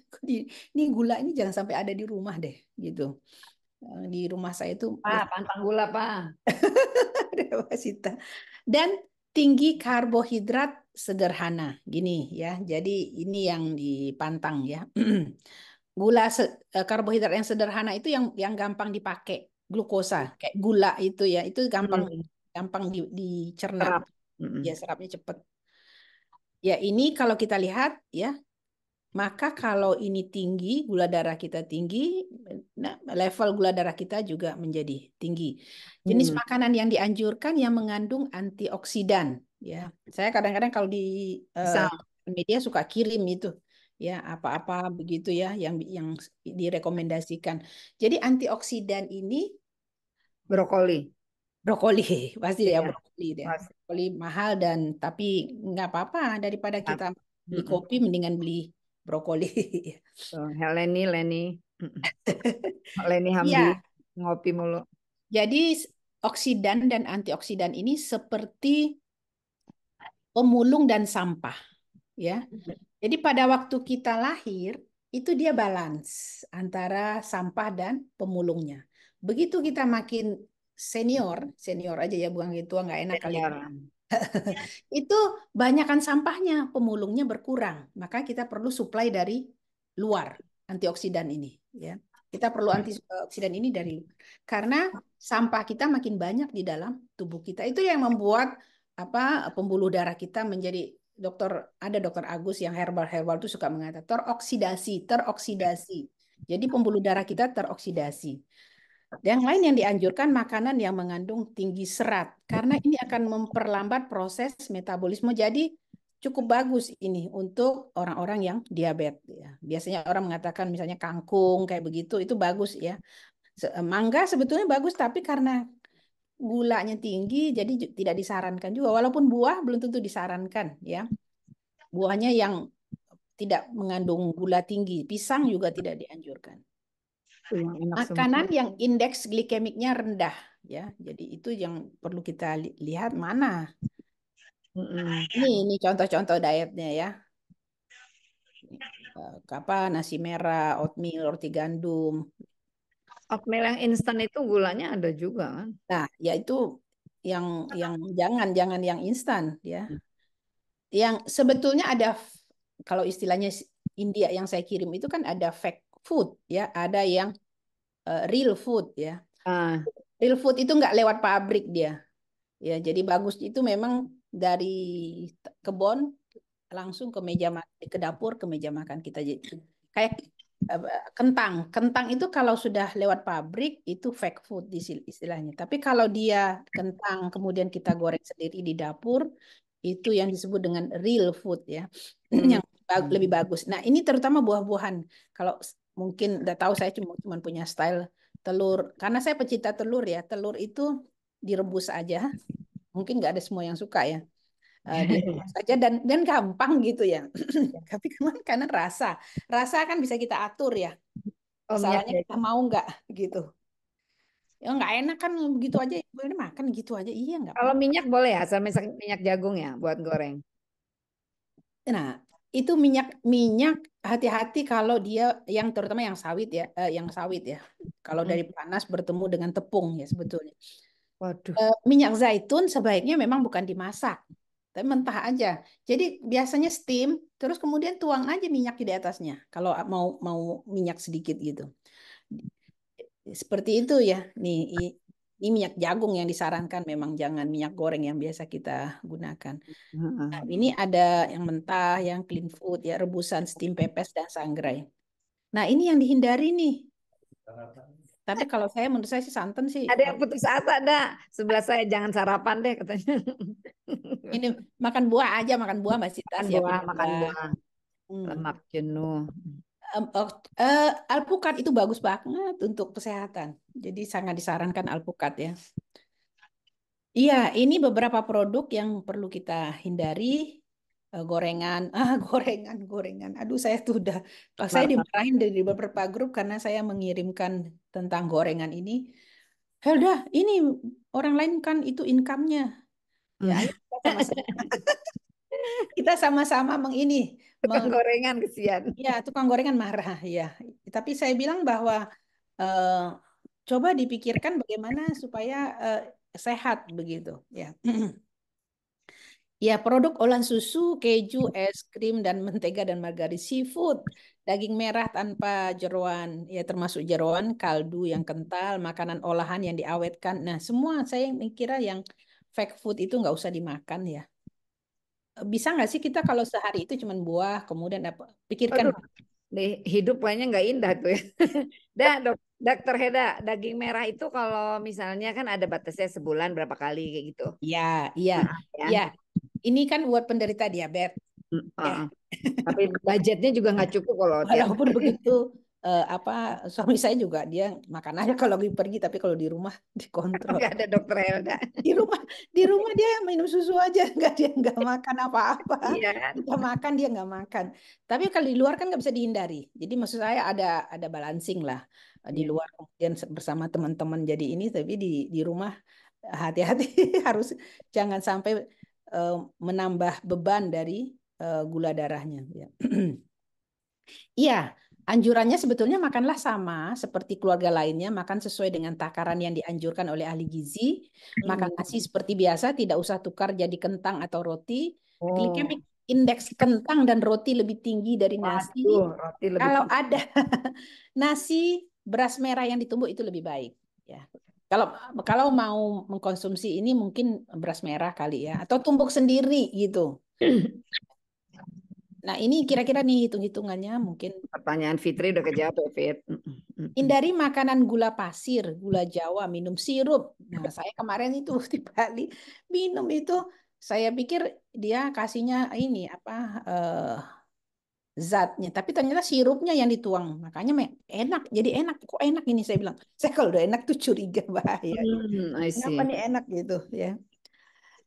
ini gula ini jangan sampai ada di rumah deh gitu. Di rumah saya itu Pak, pantang gula, Pak. Wasita. Dan tinggi karbohidrat sederhana. Gini ya. Jadi ini yang dipantang ya. Karbohidrat yang sederhana itu yang gampang dipakai. Glukosa kayak gula itu ya. Itu gampang Hmm, gampang dicerna. serap. Ya serapnya cepat. Ya ini kalau kita lihat ya, maka kalau ini tinggi, gula darah kita tinggi, nah, level gula darah kita juga menjadi tinggi. Jenis Hmm. makanan yang dianjurkan yang mengandung antioksidan, ya. Saya kadang-kadang kalau di eh, Misal media suka kirim itu, ya apa-apa begitu ya, yang direkomendasikan. Jadi antioksidan ini brokoli. brokoli, pasti ya Iya, brokoli deh. pas. Brokoli mahal dan tapi nggak apa-apa daripada kita beli Mm-mm. kopi mendingan beli brokoli. Tuh, Heleni, Leni. Mm-mm. Leni Hamdi Iya, ngopi mulu. jadi oksidan dan antioksidan ini seperti pemulung dan sampah, ya. Jadi pada waktu kita lahir itu dia balance antara sampah dan pemulungnya. Begitu kita makin senior, senior aja ya bukan gitu tua nggak enak kali. Senior. Itu banyakkan sampahnya, pemulungnya berkurang. Maka kita perlu suplai dari luar antioksidan ini, ya. Kita perlu antioksidan ini dari luar. Karena sampah kita makin banyak di dalam tubuh kita. Itu yang membuat pembuluh darah kita menjadi dokter Agus yang herbal itu suka mengatakan teroksidasi. Jadi pembuluh darah kita teroksidasi. Yang lain yang dianjurkan makanan yang mengandung tinggi serat karena ini akan memperlambat proses metabolisme. Jadi cukup bagus ini untuk orang-orang yang diabetes ya. Biasanya orang mengatakan misalnya kangkung kayak begitu itu bagus ya. Mangga sebetulnya bagus tapi karena gulanya tinggi jadi tidak disarankan juga walaupun buah belum tentu disarankan ya. Buahnya yang tidak mengandung gula tinggi, pisang juga tidak dianjurkan. Itu yang enak semua. Makanan yang indeks glikemiknya rendah ya. Jadi itu yang perlu kita lihat mana. Mm-mm. Ini contoh-contoh dietnya ya. Apa nasi merah, oatmeal, roti gandum. Oatmeal yang instan itu gulanya ada juga kan? Nah, ya itu yang jangan yang instan ya. Yang sebetulnya ada kalau istilahnya India yang saya kirim itu kan ada fake food ya, ada yang real food ya. Ah, Real food itu nggak lewat pabrik dia. Ya, jadi bagus itu memang dari kebun langsung ke ke dapur ke meja makan kita. Jadi kayak kentang. Kentang itu kalau sudah lewat pabrik itu fake food istilahnya. Tapi kalau dia kentang kemudian kita goreng sendiri di dapur itu yang disebut dengan real food ya. hmm. Yang lebih bagus. Nah, ini terutama buah-buahan. Kalau mungkin udah tahu saya cuma punya style telur karena saya pecinta telur ya. Telur itu direbus aja. Mungkin nggak ada semua yang suka ya. Direbus aja dan gampang gitu ya. Tapi karena rasa kan bisa kita atur ya. Oh, minyak Masalahnya kita jagung. mau nggak gitu. Ya nggak enak kan begitu aja. Boleh makan gitu aja. Iya nggak Kalau apa-apa. minyak boleh ya, asal misalnya minyak jagung ya buat goreng. Nah, itu minyak minyak hati-hati kalau dia yang terutama yang sawit ya, yang sawit ya. Kalau Mm. dari panas bertemu dengan tepung ya sebetulnya. Waduh. Minyak zaitun sebaiknya memang bukan dimasak, tapi mentah aja. Jadi biasanya steam, terus kemudian tuang aja minyak di atasnya. Kalau mau mau minyak sedikit gitu. Seperti itu ya. Ini minyak jagung yang disarankan memang jangan minyak goreng yang biasa kita gunakan. Nah, Heeh. ini ada yang mentah, yang clean food, ya rebusan, steam pepes dan sangrai. Nah, ini yang dihindari nih. Tapi kalau saya, menurut saya sih santan sih. Ada yang putus asa, dah. Sebelah saya jangan sarapan deh katanya. Ini makan buah aja, makan buah Mbak Sita, Makan siapin buah, makan buah. buah. Hmm. Lemak jenuh. Oh, alpukat itu bagus banget untuk kesehatan. Jadi sangat disarankan alpukat ya. Iya, ini beberapa produk yang perlu kita hindari. Gorengan, gorengan. Aduh, saya tuh udah, kalau saya Martabak. dimarahin dari beberapa grup karena saya mengirimkan tentang gorengan ini. Helda, ini orang lain kan itu income-nya. Ya, ayo kita sama-sama mengini, Tukang gorengan kesian. ya, tukang gorengan marah ya. Tapi saya bilang bahwa eh, coba dipikirkan bagaimana supaya sehat begitu ya. Ya, produk olahan susu, keju, es krim dan mentega dan margarin, seafood, daging merah tanpa jeroan, ya termasuk jeroan, kaldu yang kental, makanan olahan yang diawetkan. Nah, semua saya mikirnya yang fake food itu nggak usah dimakan ya. Bisa nggak sih kita kalau sehari itu cuma buah, kemudian apa? Pikirkan. Aduh, nih hidup kayaknya nggak indah tuh ya. Dah, dokter Heda, daging merah itu kalau misalnya kan ada batasnya sebulan berapa kali kayak gitu. Ya, iya, Nah, ya. iya. Ini kan buat penderita diabetes ya. Tapi budgetnya juga nggak cukup kalau tiap Walaupun begitu, apa suami saya juga dia makan aja kalau lagi pergi, tapi kalau di rumah dikontrol. nggak ada dokter Helda. Di rumah, di rumah dia minum susu aja, nggak dia nggak makan apa-apa. Iya kan? Kita makan dia nggak makan. Tapi kalau di luar kan nggak bisa dihindari. Jadi maksud saya ada balancing lah. Di Iya. luar kemudian bersama teman-teman jadi ini, tapi di rumah hati-hati harus jangan sampai eh, menambah beban dari gula darahnya. Ya. Iya, anjurannya sebetulnya makanlah sama seperti keluarga lainnya, makan sesuai dengan takaran yang dianjurkan oleh ahli gizi. Makan Hmm. nasi seperti biasa, tidak usah tukar jadi kentang atau roti. Oh, Glycemic index kentang dan roti lebih tinggi dari nasi. waduh, roti lebih Kalau tinggi. ada nasi beras merah yang ditumbuk itu lebih baik. Ya. Kalau kalau mau mengkonsumsi ini mungkin beras merah kali ya, atau tumbuk sendiri gitu. Nah ini kira-kira nih hitung-hitungannya mungkin. Pertanyaan Fitri udah kejawab ya, Fit. Hindari makanan gula pasir, gula Jawa, minum sirup. Nah, saya kemarin itu di Bali minum itu, saya pikir dia kasihnya ini apa zatnya, tapi ternyata sirupnya yang dituang. Makanya enak, jadi enak. Kok enak ini saya bilang. Saya kalau udah enak tuh curiga bahaya. I Kenapa see. nih enak gitu ya?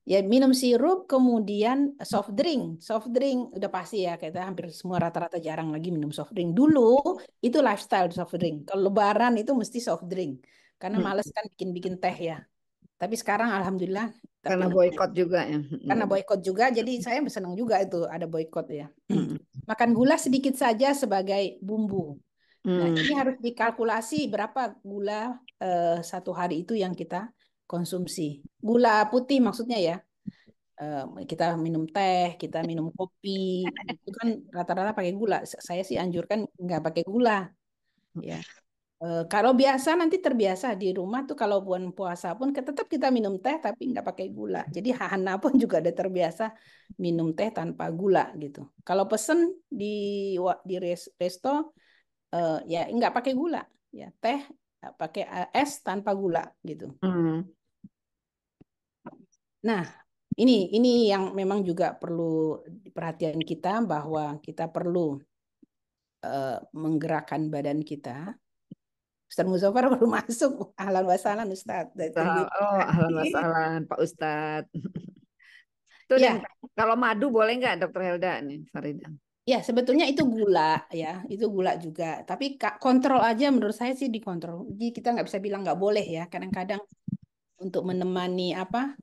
Ya minum sirup, kemudian soft drink. Soft drink udah pasti ya, kita hampir semua rata-rata jarang lagi minum soft drink. Dulu itu lifestyle soft drink. Kalau lebaran itu mesti soft drink. Karena Hmm. males kan bikin-bikin teh ya. Tapi sekarang alhamdulillah, tapi Karena boykot juga ya. karena boykot juga, jadi saya senang juga itu ada boykot ya. Hmm. Makan gula sedikit saja sebagai bumbu. Nah, Hmm. ini harus dikalkulasi berapa gula satu hari itu yang kita konsumsi. Gula putih maksudnya ya. Eh, kita minum teh, kita minum kopi, itu kan rata-rata pakai gula. Saya sih anjurkan nggak pakai gula. Ya, kalau biasa nanti terbiasa di rumah tuh kalau bulan puasa pun tetap kita minum teh tapi nggak pakai gula. Jadi Hana pun juga udah terbiasa minum teh tanpa gula gitu. Kalau pesen di resto ya nggak pakai gula, ya teh pakai es tanpa gula gitu. Hmm. Nah, ini yang memang juga perlu perhatian kita bahwa kita perlu menggerakkan badan kita. Ustaz Muzaffar baru masuk. Ahlan wa sahlan Ustaz. Saya tungguin. Oh, ahlan wa sahlan, Pak Ustadz. Tuh dan Ya, kalau madu boleh nggak, Dokter Helda nih, Farida? ya sebetulnya itu gula ya, itu gula juga. Tapi kontrol aja menurut saya sih dikontrol. Jadi kita nggak bisa bilang nggak boleh ya. Kadang-kadang untuk menemani apa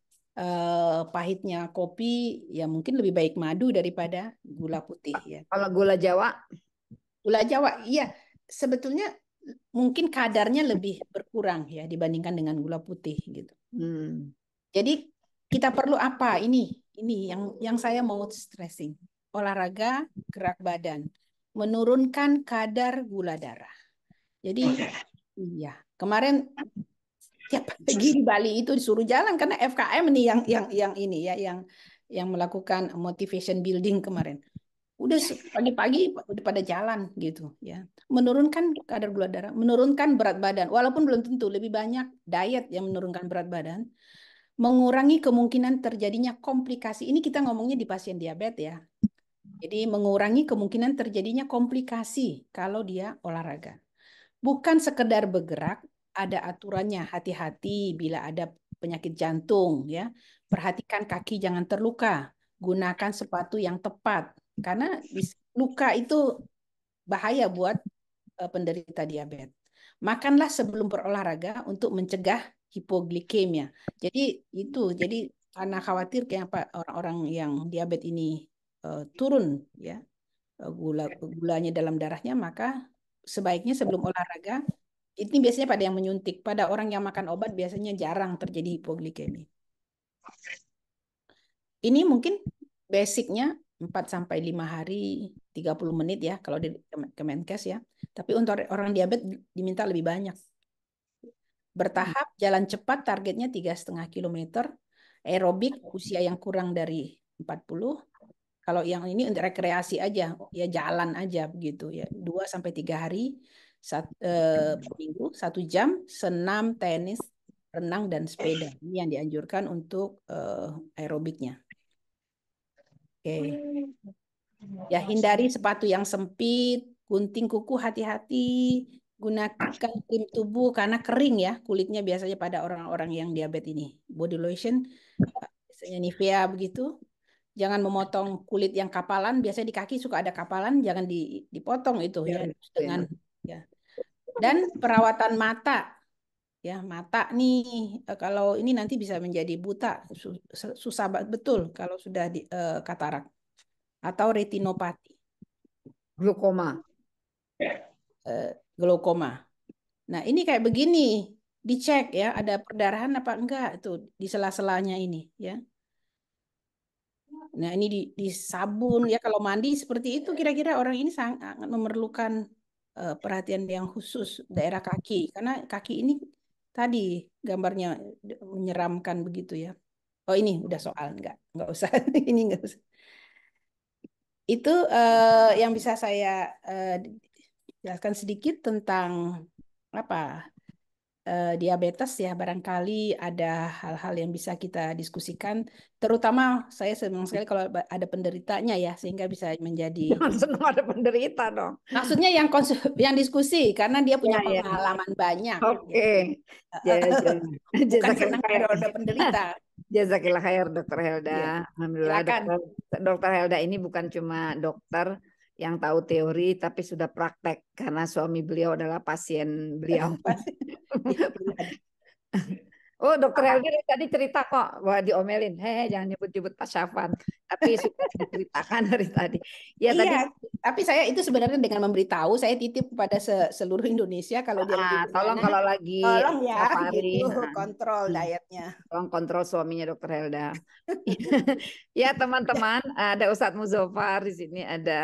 pahitnya kopi ya mungkin lebih baik madu daripada gula putih ya. Kalau gula Jawa, Gula Jawa, iya sebetulnya mungkin kadarnya lebih berkurang ya dibandingkan dengan gula putih gitu. hmm. Jadi kita perlu apa? Ini yang saya mau stressing. Olahraga, gerak badan, menurunkan kadar gula darah. Jadi iya, kemarin tiap pagi di Bali itu disuruh jalan karena FKM nih yang ini ya yang melakukan motivation building kemarin. udah pagi-pagi udah pada jalan gitu ya. Menurunkan kadar gula darah, menurunkan berat badan. Walaupun belum tentu, lebih banyak diet yang menurunkan berat badan, mengurangi kemungkinan terjadinya komplikasi. Ini kita ngomongnya di pasien diabetes ya. Jadi mengurangi kemungkinan terjadinya komplikasi kalau dia olahraga. Bukan sekedar bergerak, ada aturannya. Hati-hati bila ada penyakit jantung ya. Perhatikan kaki jangan terluka. Gunakan sepatu yang tepat karena luka itu bahaya buat penderita diabetes. Makanlah sebelum berolahraga untuk mencegah hipoglikemia. Jadi karena khawatir kayak apa orang-orang yang diabetes ini turun ya gulanya dalam darahnya, maka sebaiknya sebelum olahraga, ini biasanya pada yang menyuntik, pada orang yang makan obat biasanya jarang terjadi hipoglikemi. Ini mungkin basicnya 4 sampai 5 hari 30 menit ya kalau di Kemenkes ya. Tapi untuk orang diabetes diminta lebih banyak. Bertahap, jalan cepat targetnya 3,5 kilometer. Aerobik usia yang kurang dari 40. Kalau yang ini untuk rekreasi aja, ya jalan aja begitu ya. 2 sampai 3 hari per minggu, 1 jam, senam, tenis, renang dan sepeda. Ini yang dianjurkan untuk aerobiknya. Oke. Ya hindari sepatu yang sempit, gunting kuku hati-hati, gunakan krim tubuh karena kering ya kulitnya biasanya pada orang-orang yang diabetes ini. Body lotion biasanya Nivea begitu. Jangan memotong kulit yang kapalan, biasanya di kaki suka ada kapalan, jangan dipotong itu ya dengan ya. Dan perawatan mata ya, mata nih kalau ini nanti bisa menjadi buta, susah betul kalau sudah katarak atau retinopati. Glukoma. Glaukoma. Nah, ini kayak begini, dicek ya, ada perdarahan apa enggak tuh di sela-selanya ini ya. Nah, ini di sabun ya kalau mandi seperti itu kira-kira orang ini sangat memerlukan perhatian yang khusus daerah kaki karena kaki ini tadi gambarnya menyeramkan begitu ya. Oh, ini udah soal enggak usah ini enggak usah. Itu yang bisa saya jelaskan sedikit tentang apa diabetes ya, barangkali ada hal-hal yang bisa kita diskusikan. Terutama saya senang sekali kalau ada penderitanya ya, sehingga bisa menjadi. Jangan senang ada penderita dong. Maksudnya yang diskusi karena dia punya Ya, ya. pengalaman banyak. Oke. Bukan senang kalau ada penderita. Jazakillah khair Dokter Helda. Iya. Alhamdulillah Silakan. Dokter Helda ini bukan cuma dokter yang tahu teori tapi sudah praktek karena suami beliau adalah pasien beliau. Oh, Dokter Helda tadi cerita kok, wah diomelin, jangan nyebut-nyebut Pak Syafan, tapi sudah diceritakan dari tadi. Ya iya, tadi. tapi saya itu sebenarnya dengan memberitahu, saya titip kepada seluruh Indonesia kalau dia lagi di Tolong mana, kalau lagi tolong ya, safari, gitu, kontrol dietnya. tolong kontrol suaminya Dokter Helda. Ya teman-teman, ada Ustadz Muzofar di sini, ada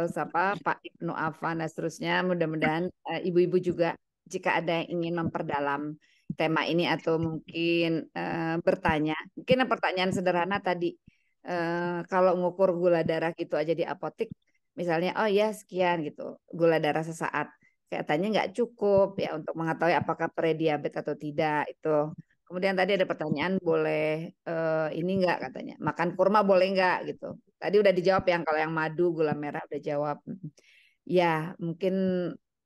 siapa Pak Ibnu Afan dan seterusnya. Mudah-mudahan ibu-ibu juga jika ada yang ingin memperdalam tema ini atau mungkin bertanya, mungkin pertanyaan sederhana tadi, kalau ngukur gula darah gitu aja di apotek, misalnya, oh ya sekian gitu, gula darah sesaat, katanya nggak cukup ya untuk mengetahui apakah prediabetes atau tidak itu. Kemudian tadi ada pertanyaan, boleh ini nggak katanya, makan kurma boleh nggak gitu. Tadi udah dijawab yang kalau yang madu, gula merah udah jawab. Ya, mungkin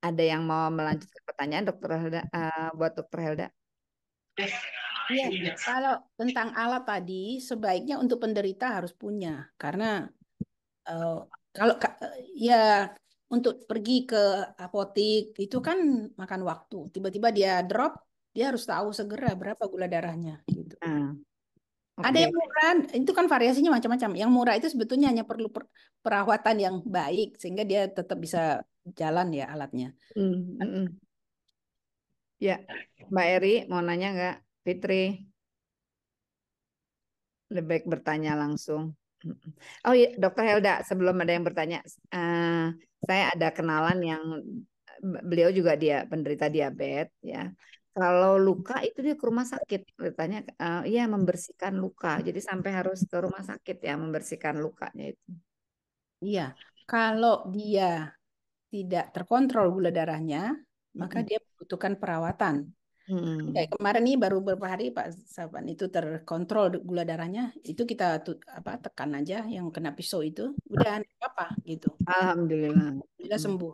ada yang mau melanjutkan pertanyaan Dokter Helda, buat Dokter Helda. Iya, kalau tentang alat tadi, sebaiknya untuk penderita harus punya, karena kalau ya untuk pergi ke apotik itu kan makan waktu. Tiba-tiba dia drop, dia harus tahu segera berapa gula darahnya gitu. Ada yang murah, itu kan variasinya macam-macam. Yang murah itu sebetulnya hanya perlu perawatan yang baik sehingga dia tetap bisa jalan ya alatnya. Ya, Mbak Eri mau nanya nggak? Fitri, lebih baik bertanya langsung. Oh iya, Dokter Helda, sebelum ada yang bertanya, saya ada kenalan yang beliau juga dia penderita diabetes ya. Kalau luka itu dia ke rumah sakit, ceritanya iya membersihkan luka. Jadi sampai harus ke rumah sakit ya membersihkan lukanya itu. Iya, kalau dia tidak terkontrol gula darahnya, maka dia membutuhkan perawatan. Kayak kemarin nih baru beberapa hari Pak Saban itu terkontrol gula darahnya, itu kita tekan aja yang kena pisau itu, udah nggak apa gitu. Alhamdulillah. Alhamdulillah sembuh.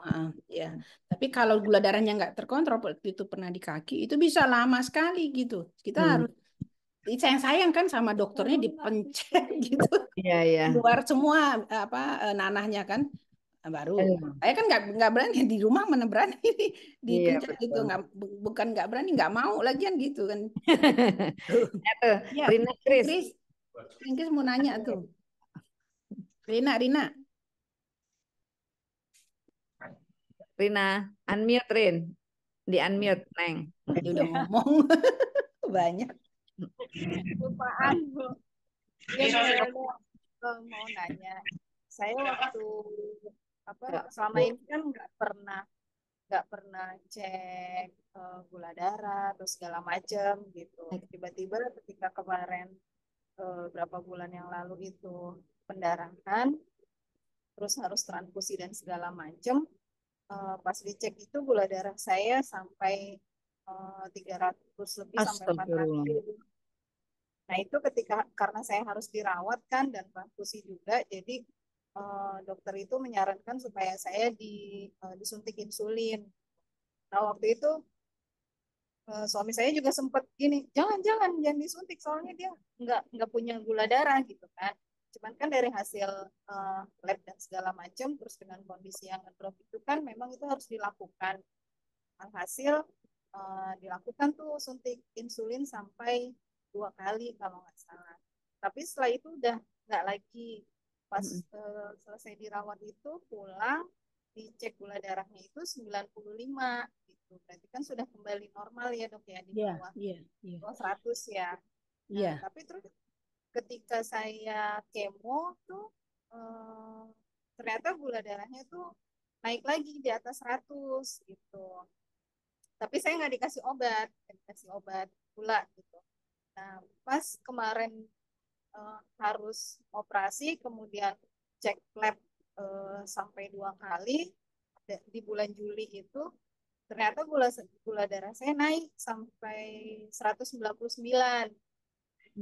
Ya. Tapi kalau gula darahnya nggak terkontrol, waktu itu pernah di kaki, itu bisa lama sekali gitu. Kita harus sayang-sayang kan sama dokternya dipencet gitu, Iya, iya. keluar semua nanahnya kan. Baru saya kan nggak berani di rumah, mana berani Iya, dipencet gitu, betul. bukan nggak berani, nggak mau lagian gitu kan. Ya, Rina Chris. Inggris mau nanya tuh. Rina, Rina, unmute Rin. Di unmute, Neng. dia udah ngomong banyak. Lupaan, Bu. Ya, saya mau nanya. Saya waktu selama ini kan nggak pernah cek gula darah atau segala macam gitu. Tiba-tiba ketika kemarin berapa bulan yang lalu itu pendarahan, terus harus transfusi dan segala macam. Pas dicek itu gula darah saya sampai 300 lebih sampai 400. Astagfirullah. Nah itu karena saya harus dirawat kan dan transfusi juga, jadi dokter itu menyarankan supaya saya disuntik insulin. Nah waktu itu suami saya juga sempat gini, jangan disuntik soalnya dia nggak punya gula darah gitu kan. Cuman kan dari hasil lab dan segala macam, terus dengan kondisi yang ngedrop itu kan memang itu harus dilakukan. Hasil dilakukan tuh suntik insulin sampai 2 kali kalau nggak salah. Tapi setelah itu udah nggak lagi. Pas selesai dirawat itu pulang, dicek gula darahnya itu 95 gitu. Berarti kan sudah kembali normal ya dok ya, di bawah 100 ya. Nah, tapi terus ketika saya kemo tuh ternyata gula darahnya tuh naik lagi di atas 100 gitu. Tapi saya nggak dikasih obat gula gitu. Nah, pas kemarin harus operasi, kemudian cek lab sampai 2 kali di bulan Juli itu, ternyata gula darah saya naik sampai 199.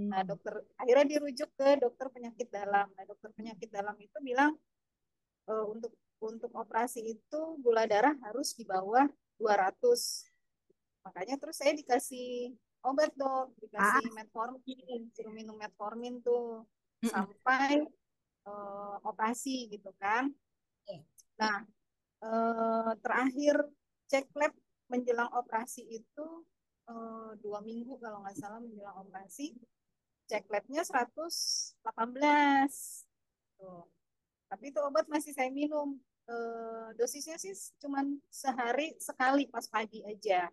Nah, dokter akhirnya dirujuk ke dokter penyakit dalam. Nah, dokter penyakit dalam itu bilang untuk operasi itu gula darah harus di bawah 200. Makanya terus saya dikasih obat dok, dikasih metformin, suruh minum metformin tuh sampai operasi gitu kan. Nah terakhir cek lab menjelang operasi itu 2 minggu kalau nggak salah menjelang operasi, cek labnya 118 tuh. Tapi itu obat masih saya minum. Dosisnya sih cuman sehari sekali pas pagi aja.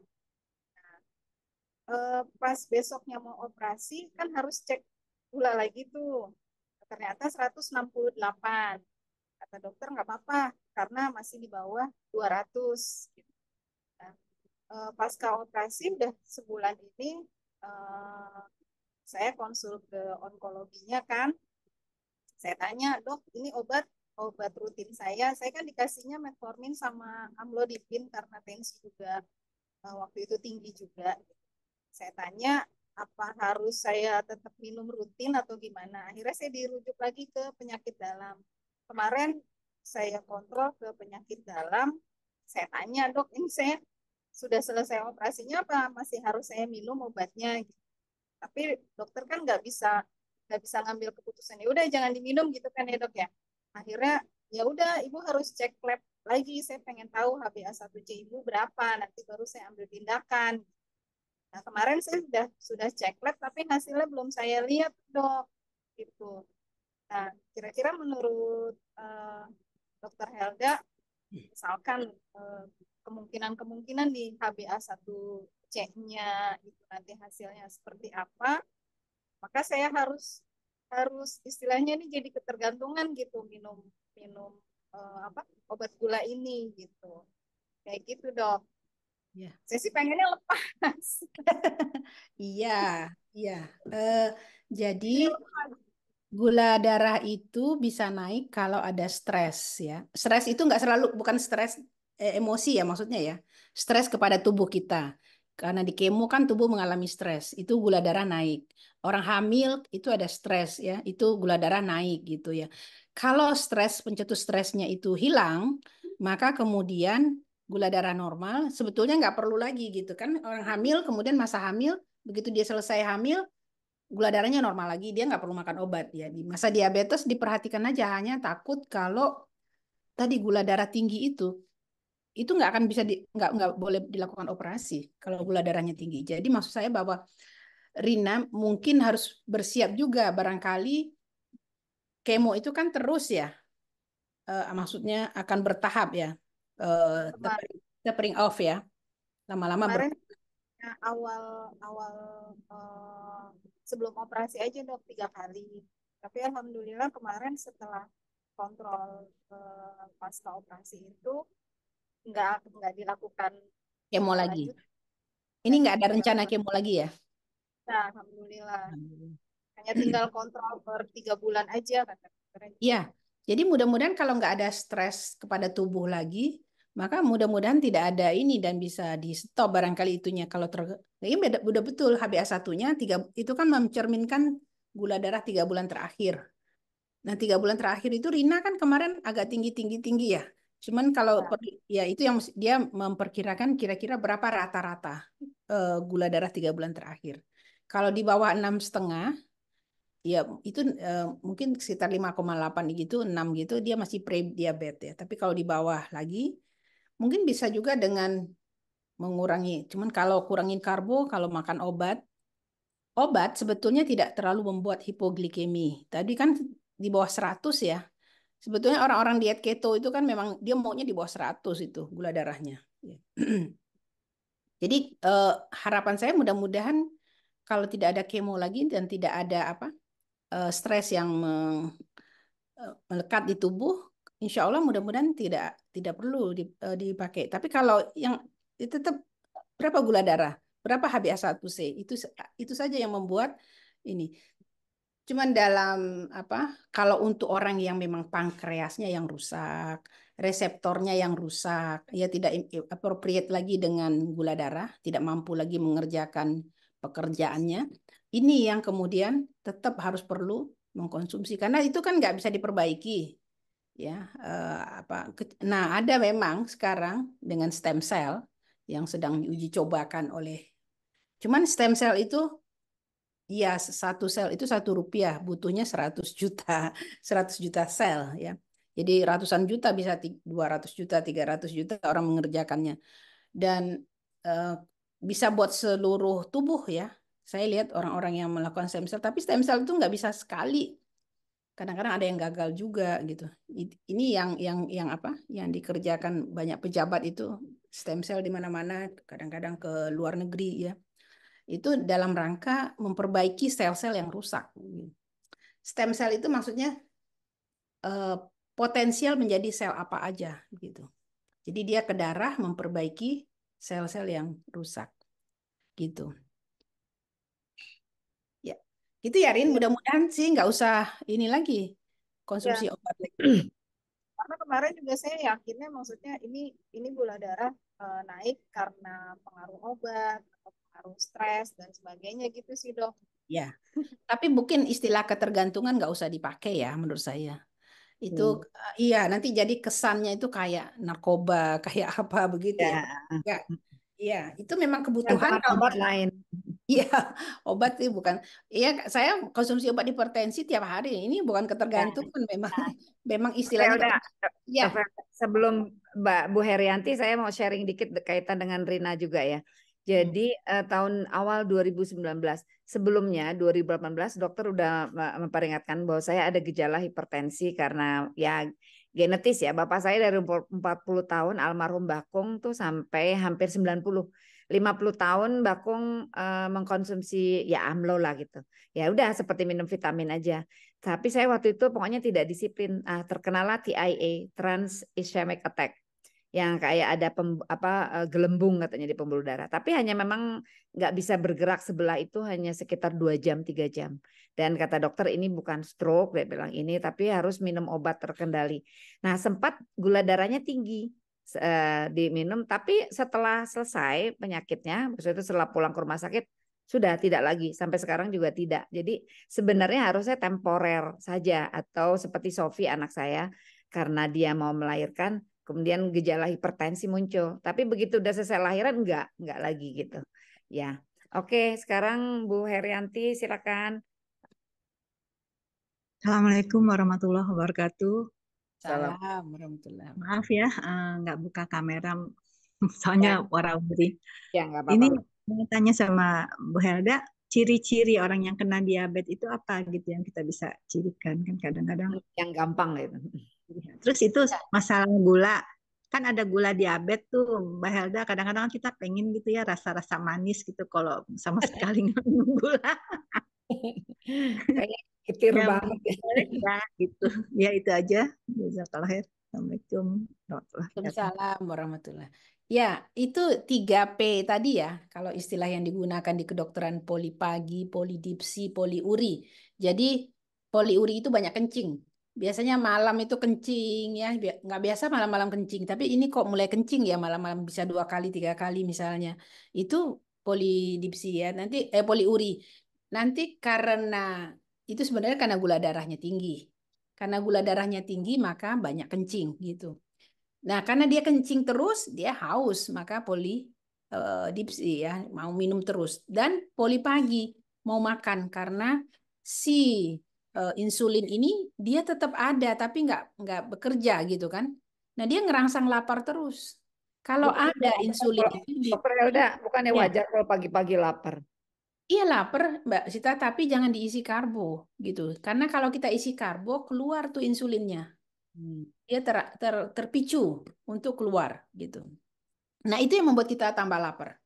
Pas besoknya mau operasi kan harus cek gula lagi tuh. Ternyata 168. Kata dokter nggak apa-apa karena masih di bawah 200. Nah, pasca operasi udah sebulan ini saya konsul ke onkologinya kan. Saya tanya, dok ini obat rutin saya kan dikasihnya metformin sama amlodipin karena tensi juga waktu itu tinggi juga. Saya tanya, apa harus saya tetap minum rutin atau gimana? Akhirnya saya dirujuk lagi ke penyakit dalam. Kemarin saya kontrol ke penyakit dalam, saya tanya, dok ini saya sudah selesai operasinya apa masih harus saya minum obatnya? Tapi dokter kan nggak bisa ngambil keputusan. Ya udah jangan diminum gitu kan ya dok ya. Akhirnya ya udah ibu harus cek lab lagi. Saya pengen tahu HbA1c ibu berapa. Nanti baru saya ambil tindakan. Nah, kemarin saya sudah cek lab tapi hasilnya belum saya lihat, dok. Gitu. Nah, kira-kira menurut Dokter Helda, misalkan kemungkinan-kemungkinan di HbA1c-nya itu nanti hasilnya seperti apa, maka saya harus istilahnya ini jadi ketergantungan gitu minum minum obat gula ini gitu. Kayak gitu, dok. Ya. Saya sih pengennya lepas. Iya. Jadi Gula darah itu bisa naik kalau ada stres ya. Stres itu nggak selalu, bukan stres emosi ya maksudnya ya. Stres kepada tubuh kita. Karena di kemo kan tubuh mengalami stres, itu gula darah naik. Orang hamil itu ada stres ya, itu gula darah naik gitu ya. Kalau stres, pencetus stresnya itu hilang, maka kemudian gula darah normal sebetulnya nggak perlu lagi gitu kan. Orang hamil kemudian masa hamil, begitu dia selesai hamil, gula darahnya normal lagi, dia nggak perlu makan obat ya. Di masa diabetes diperhatikan aja, hanya takut kalau tadi gula darah tinggi itu nggak akan bisa nggak boleh dilakukan operasi kalau gula darahnya tinggi. Jadi maksud saya bahwa Rina mungkin harus bersiap juga, barangkali kemo itu kan terus ya, maksudnya akan bertahap ya, Kemarin, tapering off ya, lama-lama kemarin awal awal eh, sebelum operasi aja dok 3 kali. Tapi alhamdulillah kemarin setelah kontrol pasca operasi itu nggak dilakukan kemo kemo lagi. lanjut. Ini Dan nggak ada tinggal rencana kemo lagi ya? nah, alhamdulillah hanya tinggal kontrol per 3 bulan aja kata dokternya. Iya, jadi mudah-mudahan kalau nggak ada stres kepada tubuh lagi, maka mudah-mudahan tidak ada ini dan bisa di stop barangkali itunya. Kalau ini beda, udah betul HbA1-nya itu kan mencerminkan gula darah 3 bulan terakhir. Nah 3 bulan terakhir itu Rina kan kemarin agak tinggi ya. Cuman kalau Ya, ya itu yang dia memperkirakan kira-kira berapa rata-rata gula darah 3 bulan terakhir. Kalau di bawah 6,5, ya itu mungkin sekitar 5,8 gitu, 6 gitu, dia masih pre-diabetes ya. Tapi kalau di bawah lagi, mungkin bisa juga dengan mengurangi. Cuman kalau kurangin karbo, kalau makan obat sebetulnya tidak terlalu membuat hipoglikemi. Tadi kan di bawah 100 ya. Sebetulnya orang-orang diet keto itu kan memang dia maunya di bawah 100 itu gula darahnya. Jadi harapan saya mudah-mudahan kalau tidak ada kemo lagi dan tidak ada stres yang melekat di tubuh, insya Allah mudah-mudahan tidak perlu dipakai. Tapi kalau yang tetap berapa gula darah, berapa HbA1c, itu saja yang membuat ini. Cuman dalam kalau untuk orang yang memang pankreasnya yang rusak, reseptornya yang rusak, ya tidak appropriate lagi dengan gula darah, tidak mampu lagi mengerjakan pekerjaannya. Ini yang kemudian tetap harus perlu mengkonsumsi karena itu kan nggak bisa diperbaiki, ya. Nah ada memang sekarang dengan stem cell yang sedang diuji cobakan cuman stem cell itu, iya, satu sel itu Rp1, butuhnya 100 juta, 100 juta sel ya. Jadi ratusan juta, bisa 200 juta, 300 juta orang mengerjakannya. Dan eh, bisa buat seluruh tubuh ya. Saya lihat orang-orang yang melakukan stem cell, tapi stem cell itu nggak bisa sekali. Kadang-kadang ada yang gagal juga gitu. Ini yang yang dikerjakan banyak pejabat itu, stem cell di mana-mana, kadang-kadang ke luar negeri ya. Itu dalam rangka memperbaiki sel-sel yang rusak. Stem cell itu maksudnya potensial menjadi sel apa aja gitu. Jadi dia ke darah memperbaiki sel-sel yang rusak gitu. Ya, gitu ya Rin. iya. Mudah-mudahan sih nggak usah ini lagi konsumsi Ya, obat lagi. karena kemarin juga saya yakinnya maksudnya ini gula darah naik karena pengaruh obat atau pengaruh stres dan sebagainya gitu sih dok. Ya, tapi mungkin istilah ketergantungan nggak usah dipakai ya menurut saya. Itu iya nanti jadi kesannya itu kayak narkoba, kayak apa begitu ya. Ya, Ya, iya, itu memang kebutuhan gantungan kalau obat lain. iya, obat sih bukan. Iya, saya konsumsi obat hipertensi tiap hari. Ini bukan Ya, ketergantungan, memang memang Oke, istilahnya udah. ya. Dr. Sebelum Mbak Bu Herianti, saya mau sharing dikit berkaitan dengan Rina juga ya. Jadi tahun awal 2019, sebelumnya 2018 dokter udah memperingatkan bahwa saya ada gejala hipertensi karena ya genetis ya. Bapak saya dari umur 40 tahun, almarhum Bakung tuh sampai hampir 90. 50 tahun Bakung mengkonsumsi ya AMLO lah gitu. Ya udah seperti minum vitamin aja. Tapi saya waktu itu pokoknya tidak disiplin. Terkenalah TIA, Trans Ischemic Attack. yang kayak ada gelembung katanya di pembuluh darah. Tapi hanya memang nggak bisa bergerak sebelah itu hanya sekitar 2 jam 3 jam. Dan kata dokter ini bukan stroke, dia bilang ini, tapi harus minum obat terkendali. Nah sempat gula darahnya tinggi diminum, tapi setelah selesai penyakitnya, maksudnya itu setelah pulang ke rumah sakit sudah tidak lagi, sampai sekarang juga tidak. Jadi sebenarnya harusnya temporer saja, atau seperti Sofi anak saya karena dia mau melahirkan kemudian gejala hipertensi muncul, tapi begitu udah selesai lahiran enggak lagi gitu ya. Oke, sekarang Bu Herianti silakan. Assalamualaikum warahmatullahi wabarakatuh. Salam. Salam warahmatullahi wabarakatuh. Maaf ya, nggak buka kamera, soalnya warawiri. Ya nggak Ini apa-apa. mau tanya sama Bu Helda, ciri-ciri orang yang kena diabetes itu apa gitu yang kita bisa cirikan kan kadang-kadang. Yang gampang itu. Terus itu masalah gula, kan ada gula diabetes tuh, Mbak Helda. Kadang-kadang kita pengen gitu ya rasa-rasa manis gitu kalau sama sekali nggak minum gula. Kayak getir Ya, banget ya. ya gitu. Ya itu aja. Jazakallah khair. Assalamualaikum warahmatullahi wabarakatuh. Waalaikumsalam warahmatullahi. Ya, itu 3P tadi ya, kalau istilah yang digunakan di kedokteran, polipagi, polidipsi, poliuri. Jadi poliuri itu banyak kencing. Biasanya malam itu kencing ya, nggak biasa malam-malam kencing. Tapi ini kok mulai kencing ya malam-malam bisa 2 kali, 3 kali misalnya. Itu polidipsi ya. Nanti poliuri. Nanti karena itu sebenarnya karena gula darahnya tinggi. Karena gula darahnya tinggi maka banyak kencing gitu. Nah, karena dia kencing terus, dia haus, maka polidipsi ya, mau minum terus. Dan polipagi, mau makan karena si insulin ini dia tetap ada tapi nggak bekerja gitu kan. Nah, dia ngerangsang lapar terus. Kalau ada insulin itu Dokter Helda, bukannya ya, wajar kalau pagi-pagi lapar? iya lapar Mbak Sita, tapi jangan diisi karbo gitu. Karena kalau kita isi karbo, keluar tuh insulinnya. Dia terpicu untuk keluar gitu. Nah, itu yang membuat kita tambah lapar.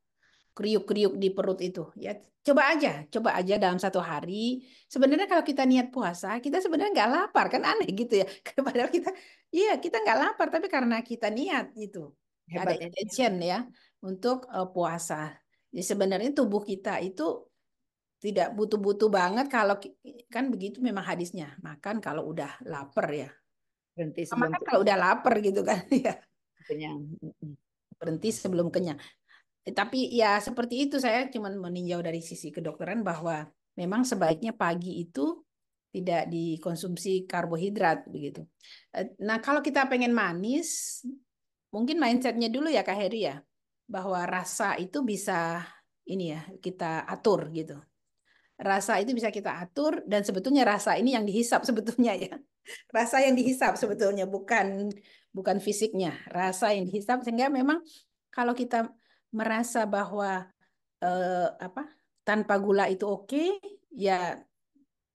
Kriuk-kriuk di perut itu. Ya, coba aja dalam 1 hari. Sebenarnya kalau kita niat puasa, kita sebenarnya nggak lapar kan, aneh gitu ya. Padahal iya kita nggak lapar, tapi karena kita niat gitu, ada Hebat. intention ya untuk puasa. Jadi sebenarnya tubuh kita itu tidak butuh-butuh banget kalau kan begitu memang hadisnya. Makan kalau udah lapar ya. Berhenti sebelum Makan kalau udah lapar gitu kan ya. kenyang. Berhenti sebelum kenyang. Tapi ya seperti itu, saya cuma meninjau dari sisi kedokteran bahwa memang sebaiknya pagi itu tidak dikonsumsi karbohidrat begitu. Nah kalau kita pengen manis, mungkin mindsetnya dulu ya Kak Heri ya, bahwa rasa itu bisa ini ya kita atur gitu. Rasa itu bisa kita atur dan sebetulnya rasa ini yang dihisap sebetulnya ya. Rasa yang dihisap sebetulnya bukan fisiknya, rasa yang dihisap sehingga memang kalau kita merasa bahwa apa tanpa gula itu oke, ya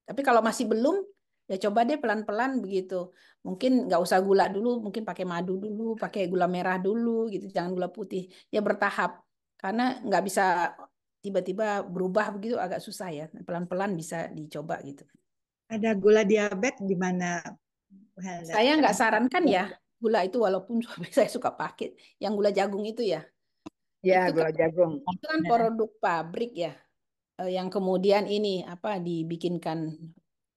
tapi kalau masih belum ya coba deh pelan-pelan begitu. Mungkin nggak usah gula dulu, mungkin pakai madu dulu, pakai gula merah dulu gitu, jangan gula putih. Ya bertahap karena nggak bisa tiba-tiba berubah begitu agak susah ya. Pelan-pelan bisa dicoba gitu. Ada gula diabetes di mana, Bu Helda? Saya nggak sarankan ya gula itu walaupun saya suka pakai yang gula jagung itu ya. Ya, Itu gula jagung. itu kan produk pabrik ya. Yang kemudian ini apa dibikinkan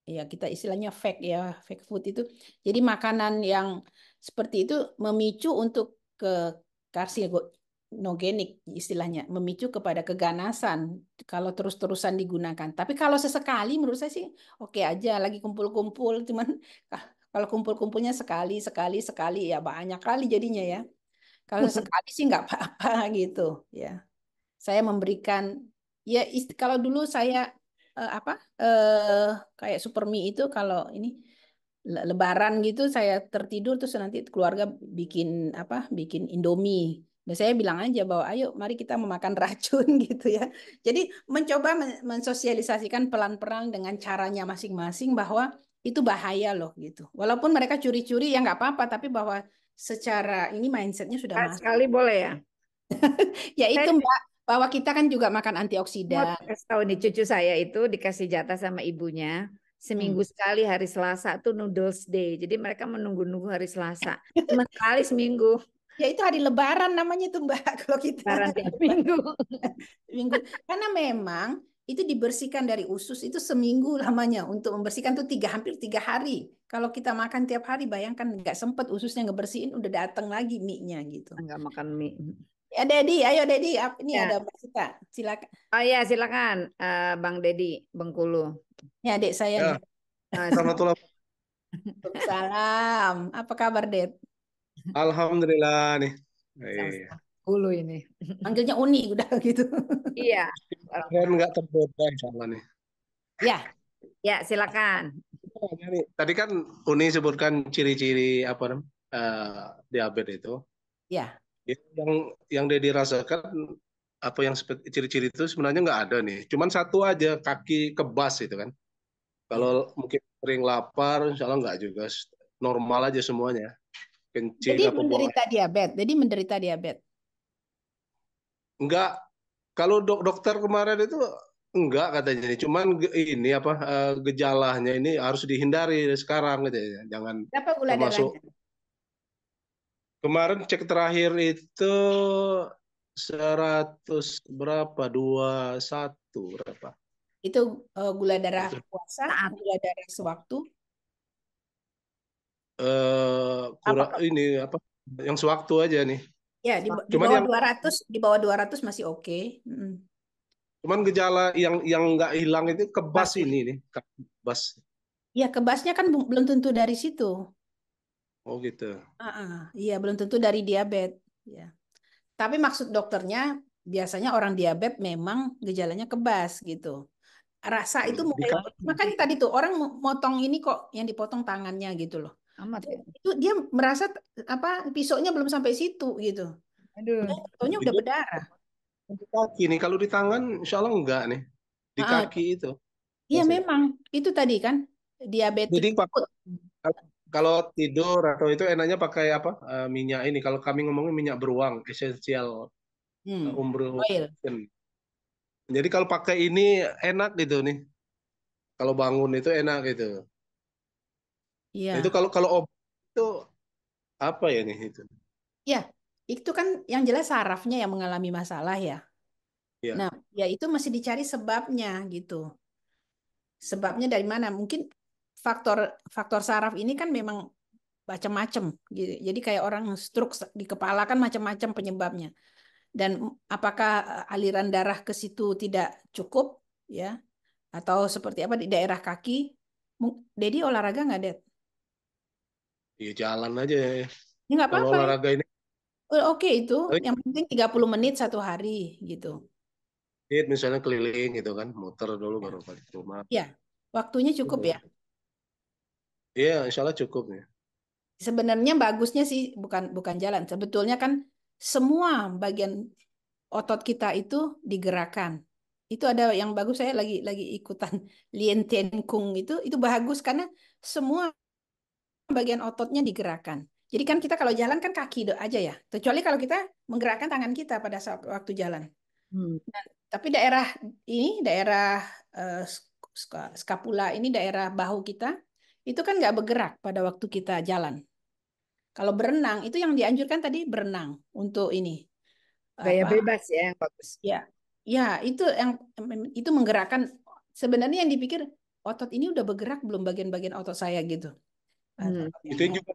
ya kita istilahnya fake ya, fake food itu. Jadi makanan yang seperti itu memicu untuk ke karsinogenik istilahnya, memicu kepada keganasan kalau terus-terusan digunakan. Tapi kalau sesekali menurut saya sih oke aja, lagi kumpul-kumpul cuman kalau kumpul-kumpulnya sekali ya banyak kali jadinya ya. Kalau sesekali sih nggak apa-apa gitu ya. Saya memberikan ya kalau dulu saya apa kayak super mie itu kalau ini lebaran gitu saya tertidur terus nanti keluarga bikin apa bikin Indomie. Dan saya bilang aja bahwa ayo mari kita memakan racun gitu ya. Jadi mencoba mensosialisasikan pelan-pelan dengan caranya masing-masing bahwa itu bahaya loh gitu. Walaupun mereka curi-curi ya nggak apa-apa, tapi bahwa secara ini mindsetnya sudah masuk. Sekali boleh ya? Ya itu Saya Mbak, bahwa kita kan juga makan mau antioksidan. kasih tahu nih, cucu saya itu dikasih jatah sama ibunya seminggu sekali hari Selasa tuh noodles day. Jadi mereka menunggu-nunggu hari Selasa. Cuma sekali seminggu. Ya itu hari Lebaran namanya tuh Mbak. Kalau kita Lebaran tiap minggu. minggu, karena memang itu dibersihkan dari usus itu seminggu lamanya untuk membersihkan tuh hampir 3 hari. Kalau kita makan tiap hari, bayangkan nggak sempet ususnya ngebersihin, udah datang lagi mie-nya gitu. Enggak makan mie. Ya Dedi, ayo Dedi, ini Ya. ada Mbak Sita, silakan. Oh ya, silakan Bang Dedi Bengkulu. Ya adik saya Ya, nih. warahmatullahi Salam, apa kabar Ded? Alhamdulillah nih. Sama-sama. Bengkulu ini. Panggilnya Uni udah gitu. Iya. Keren nggak tergoda insya Allah nih. Ya, Ya, silakan. Nih, tadi kan Uni sebutkan ciri-ciri apa diabetes itu. ya. Yang dia dirasakan apa yang ciri-ciri itu sebenarnya nggak ada nih. Cuman satu aja, kaki kebas itu kan. Kalau mungkin sering lapar, insya Allah nggak juga. Normal aja semuanya. Kencing Jadi apa buang menderita diabetes. Jadi menderita diabetes. Enggak. Kalau dokter kemarin itu enggak katanya nih. Cuman ini apa gejalanya ini harus dihindari sekarang gitu ya. Jangan Berapa gula termasuk darahnya? kemarin cek terakhir itu 100 berapa? 21 berapa? Itu gula darah puasa, Saat. gula darah sewaktu. Kurang Apa? ini apa yang sewaktu aja nih. Ya, di Cuman bawah yang 200, di bawah 200 masih oke. cuman gejala yang nggak hilang itu kebas Kebas ya? ini nih, kebas. Ya, kebasnya kan belum tentu dari situ. Oh gitu. Iya, belum tentu dari diabetes. Ya. Tapi maksud dokternya, biasanya orang diabetes memang gejalanya kebas gitu. Rasa itu mulai, makanya tadi tuh orang motong ini kok yang dipotong tangannya gitu loh. Amat ya. Itu dia merasa apa pisaunya belum sampai situ gitu. Aduh. Pisaunya udah berdarah. Di kaki nih, kalau di tangan insya Allah enggak nih. Di kaki itu. Iya memang itu tadi kan diabetik Jadi foot. kalau tidur atau itu enaknya pakai apa? Minyak ini. Kalau kami ngomongin minyak beruang, esensial umbrella. Oil. Jadi kalau pakai ini enak gitu nih. Kalau bangun itu enak gitu. Iya. Nah, itu kalau obat itu apa ya nih itu? Ya, itu kan yang jelas sarafnya yang mengalami masalah ya. Ya. Nah, ya itu masih dicari sebabnya gitu. Sebabnya dari mana? Mungkin faktor saraf ini kan memang macam-macam gitu. Jadi kayak orang stroke di kepala kan macam-macam penyebabnya. Dan apakah aliran darah ke situ tidak cukup ya? Atau seperti apa di daerah kaki? Dedi olahraga nggak, Ded? Ya jalan aja. Ya nggak Kalau apa-apa. olahraga ini Oke itu. Yang penting 30 menit 1 hari gitu. misalnya keliling gitu kan, muter dulu baru balik ke rumah. Ya, waktunya cukup ya. Iya, insya Allah cukup ya. Sebenarnya bagusnya sih bukan jalan. Sebetulnya kan semua bagian otot kita itu digerakkan. Itu ada yang bagus, saya lagi ikutan Lien Tian Kung itu bagus karena semua bagian ototnya digerakkan. Jadi kan kita kalau jalan kan kaki aja ya. Kecuali kalau kita menggerakkan tangan kita pada saat waktu jalan. Nah, tapi daerah skapula ini daerah bahu kita itu kan nggak bergerak pada waktu kita jalan. Kalau berenang itu yang dianjurkan tadi berenang untuk ini Gaya apa? bebas ya yang bagus. Ya, ya itu menggerakkan. Sebenarnya yang dipikir otot ini udah bergerak belum bagian-bagian otot saya gitu. Itu juga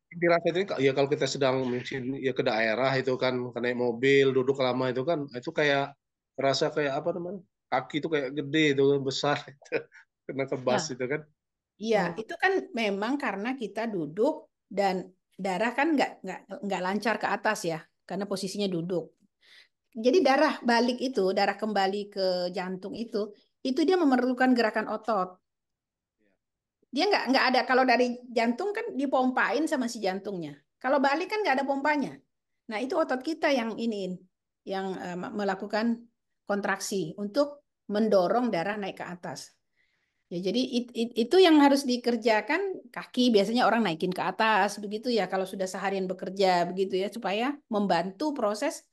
dirasa itu ya kalau kita sedang mungkin ya ke daerah itu kan naik mobil duduk lama itu kan itu kayak terasa kayak apa namanya kaki itu kayak gede itu besar itu kena kebas Ya. itu kan. Iya, itu kan memang karena kita duduk dan darah kan nggak lancar ke atas ya, karena posisinya duduk. Jadi darah kembali ke jantung itu dia memerlukan gerakan otot. Dia nggak ada kalau dari jantung kan dipompain sama si jantungnya. Kalau balik kan nggak ada pompanya. Nah itu otot kita yang melakukan kontraksi untuk mendorong darah naik ke atas. Ya, jadi itu yang harus dikerjakan kaki biasanya orang naikin ke atas begitu ya kalau sudah seharian bekerja begitu ya supaya membantu proses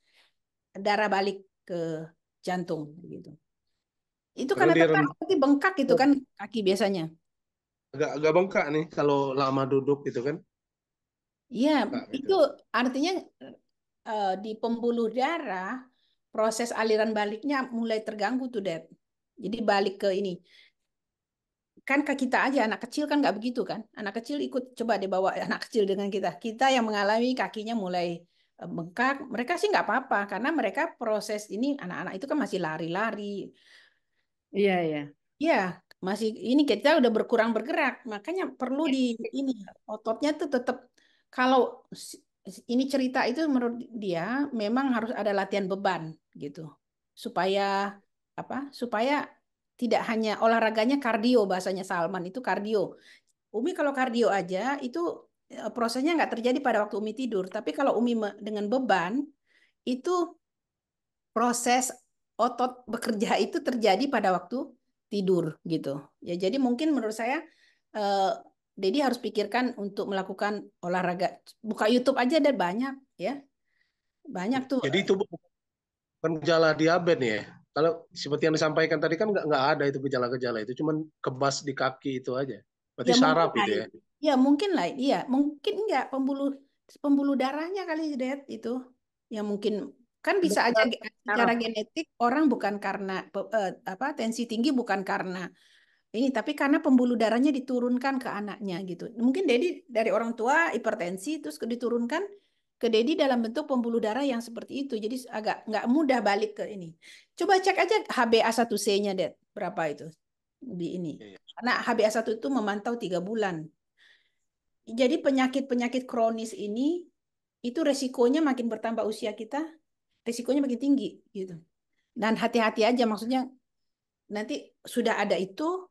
darah balik ke jantung begitu. Itu Kalau karena dia tekan nanti bengkak itu kan kaki biasanya. agak bengkak nih kalau lama duduk gitu kan. Iya, Kak, itu gitu. artinya di pembuluh darah proses aliran baliknya mulai terganggu tuh, Dad. Jadi balik ke ini. Kan ke kita aja, anak kecil kan nggak begitu kan. Anak kecil ikut, coba deh bawa anak kecil dengan kita. Kita yang mengalami kakinya mulai bengkak, mereka sih nggak apa-apa. Karena mereka proses ini, anak-anak itu kan masih lari-lari. Iya, iya. Ya, masih ini kita udah berkurang bergerak, makanya perlu di ini ototnya tuh tetap kalau ini cerita itu menurut dia memang harus ada latihan beban gitu supaya apa? Supaya tidak hanya olahraganya kardio bahasanya Salman itu kardio. Umi kalau kardio aja itu prosesnya nggak terjadi pada waktu Umi tidur, tapi kalau Umi dengan beban itu proses otot bekerja itu terjadi pada waktu tidur gitu. Ya, jadi mungkin menurut saya eh, Dedi harus pikirkan untuk melakukan olahraga. Buka YouTube aja dan banyak ya. Banyak tuh. Jadi itu bukan gejala diabetes nih ya. Kalau seperti yang disampaikan tadi kan nggak ada itu gejala-gejala itu, cuman kebas di kaki itu aja. Berarti Ya mungkin saraf lah. itu ya. Ya mungkin lah. Iya, mungkin enggak pembuluh pembuluh darahnya kali Det itu. Ya mungkin kan bisa aja secara Saraf. genetik orang bukan karena apa tensi tinggi bukan karena ini tapi karena pembuluh darahnya diturunkan ke anaknya gitu. Mungkin Dedi dari orang tua hipertensi terus diturunkan ke Dedi dalam bentuk pembuluh darah yang seperti itu. Jadi agak nggak mudah balik ke ini. Coba cek aja HbA1c-nya, Det. Berapa itu di ini. Iya. Karena HbA1 itu memantau 3 bulan. Jadi penyakit-penyakit kronis ini itu resikonya makin bertambah usia kita, resikonya makin tinggi gitu. Dan hati-hati aja maksudnya nanti sudah ada itu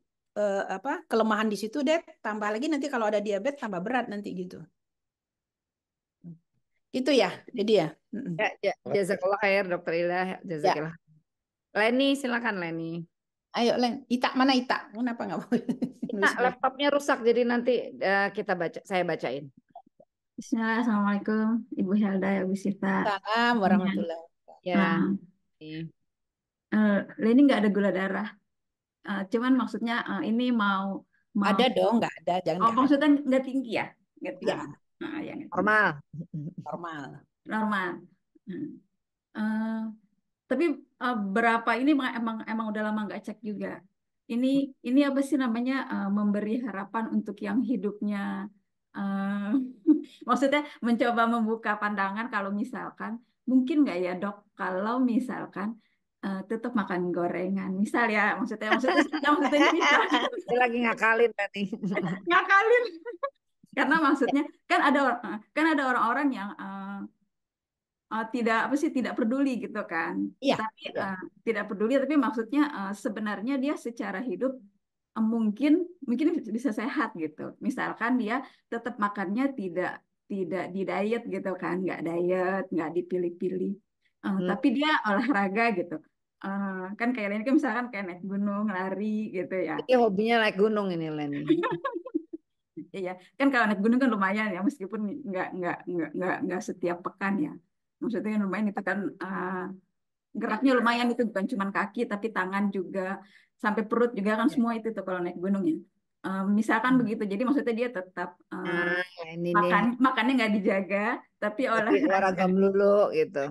apa kelemahan di situ deh tambah lagi nanti kalau ada diabetes tambah berat nanti gitu itu ya jadi ya Ya, jazakallah khair Dokter Ila, ya jazakallah. Leni, silakan Leni. ayo Len Ita mana Ita kenapa nggak mau nulis Nah, laptopnya rusak jadi nanti saya bacain. Bismillah, Assalamualaikum Ibu Helda ya Bu Sita. salam warahmatullahi Ya, ini. Leni nggak ada gula darah. Cuman maksudnya ini mau ada dong nggak ada jangan nggak ada maksudnya nggak tinggi ya, nggak ya tinggi. Ya, nggak tinggi. Normal. normal Normal. Eh, tapi berapa ini emang udah lama nggak cek juga. Ini apa sih namanya memberi harapan untuk yang hidupnya eh, maksudnya mencoba membuka pandangan kalau misalkan mungkin nggak ya dok kalau misalkan tetap makan gorengan misal ya maksudnya ini misal Dia lagi ngakalin tadi. ngakalin karena maksudnya kan ada orang-orang yang tidak apa sih tidak peduli gitu kan iya tapi tidak peduli tapi maksudnya sebenarnya dia secara hidup mungkin bisa sehat gitu misalkan dia tetap makannya tidak tidak di diet gitu kan nggak diet nggak dipilih-pilih. Tapi dia olahraga gitu. Kan kayak ini kan misalkan kayak naik gunung lari gitu ya. Ini hobinya naik gunung ini Leni. Iya, kan kalau naik gunung kan lumayan ya, meskipun nggak setiap pekan ya. Maksudnya kan lumayan itu kan geraknya lumayan itu bukan cuma kaki tapi tangan juga sampai perut juga kan semua itu tuh kalau naik gunung ya. Misalkan begitu, jadi maksudnya dia tetap Ini nih. makannya nggak dijaga tapi Tapi olahraga. olahraga melulu gitu.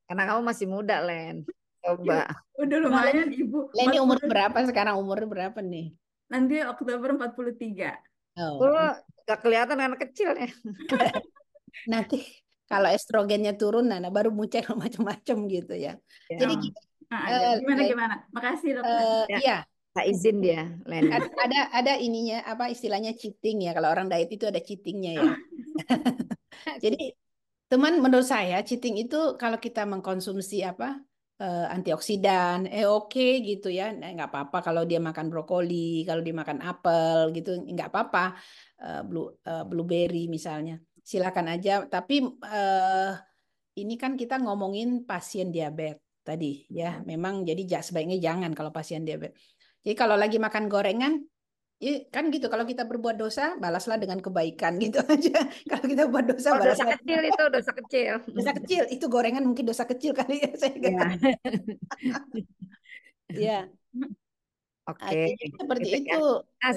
Karena kamu masih muda Len. Coba. Udah lumayan Ibu. Leni 40 umur berapa sekarang umur berapa nih nanti Oktober 43. oh Gak kelihatan anak kecil ya. nanti kalau estrogennya turun nah baru muncul macam-macam gitu ya jadi Gimana? Makasih dokter. Ya. iya Tak izin dia Leni. ada ininya apa istilahnya cheating ya kalau orang diet itu ada cheatingnya ya jadi teman menurut saya cheating itu kalau kita mengkonsumsi apa antioksidan oke gitu ya nah, nggak apa-apa kalau dia makan brokoli kalau dia makan apel gitu nggak apa-apa blueberry misalnya silakan aja tapi ini kan kita ngomongin pasien diabetes tadi ya memang jadi sebaiknya jangan kalau pasien diabetes jadi kalau lagi makan gorengan ya kan gitu kalau kita berbuat dosa balaslah dengan kebaikan gitu aja kalau kita buat dosa Oh, dosa balaslah kecil itu dosa kecil. dosa kecil itu gorengan mungkin dosa kecil kali ya saya nggak Ya. ya Oke. jadi seperti Gitu itu ya.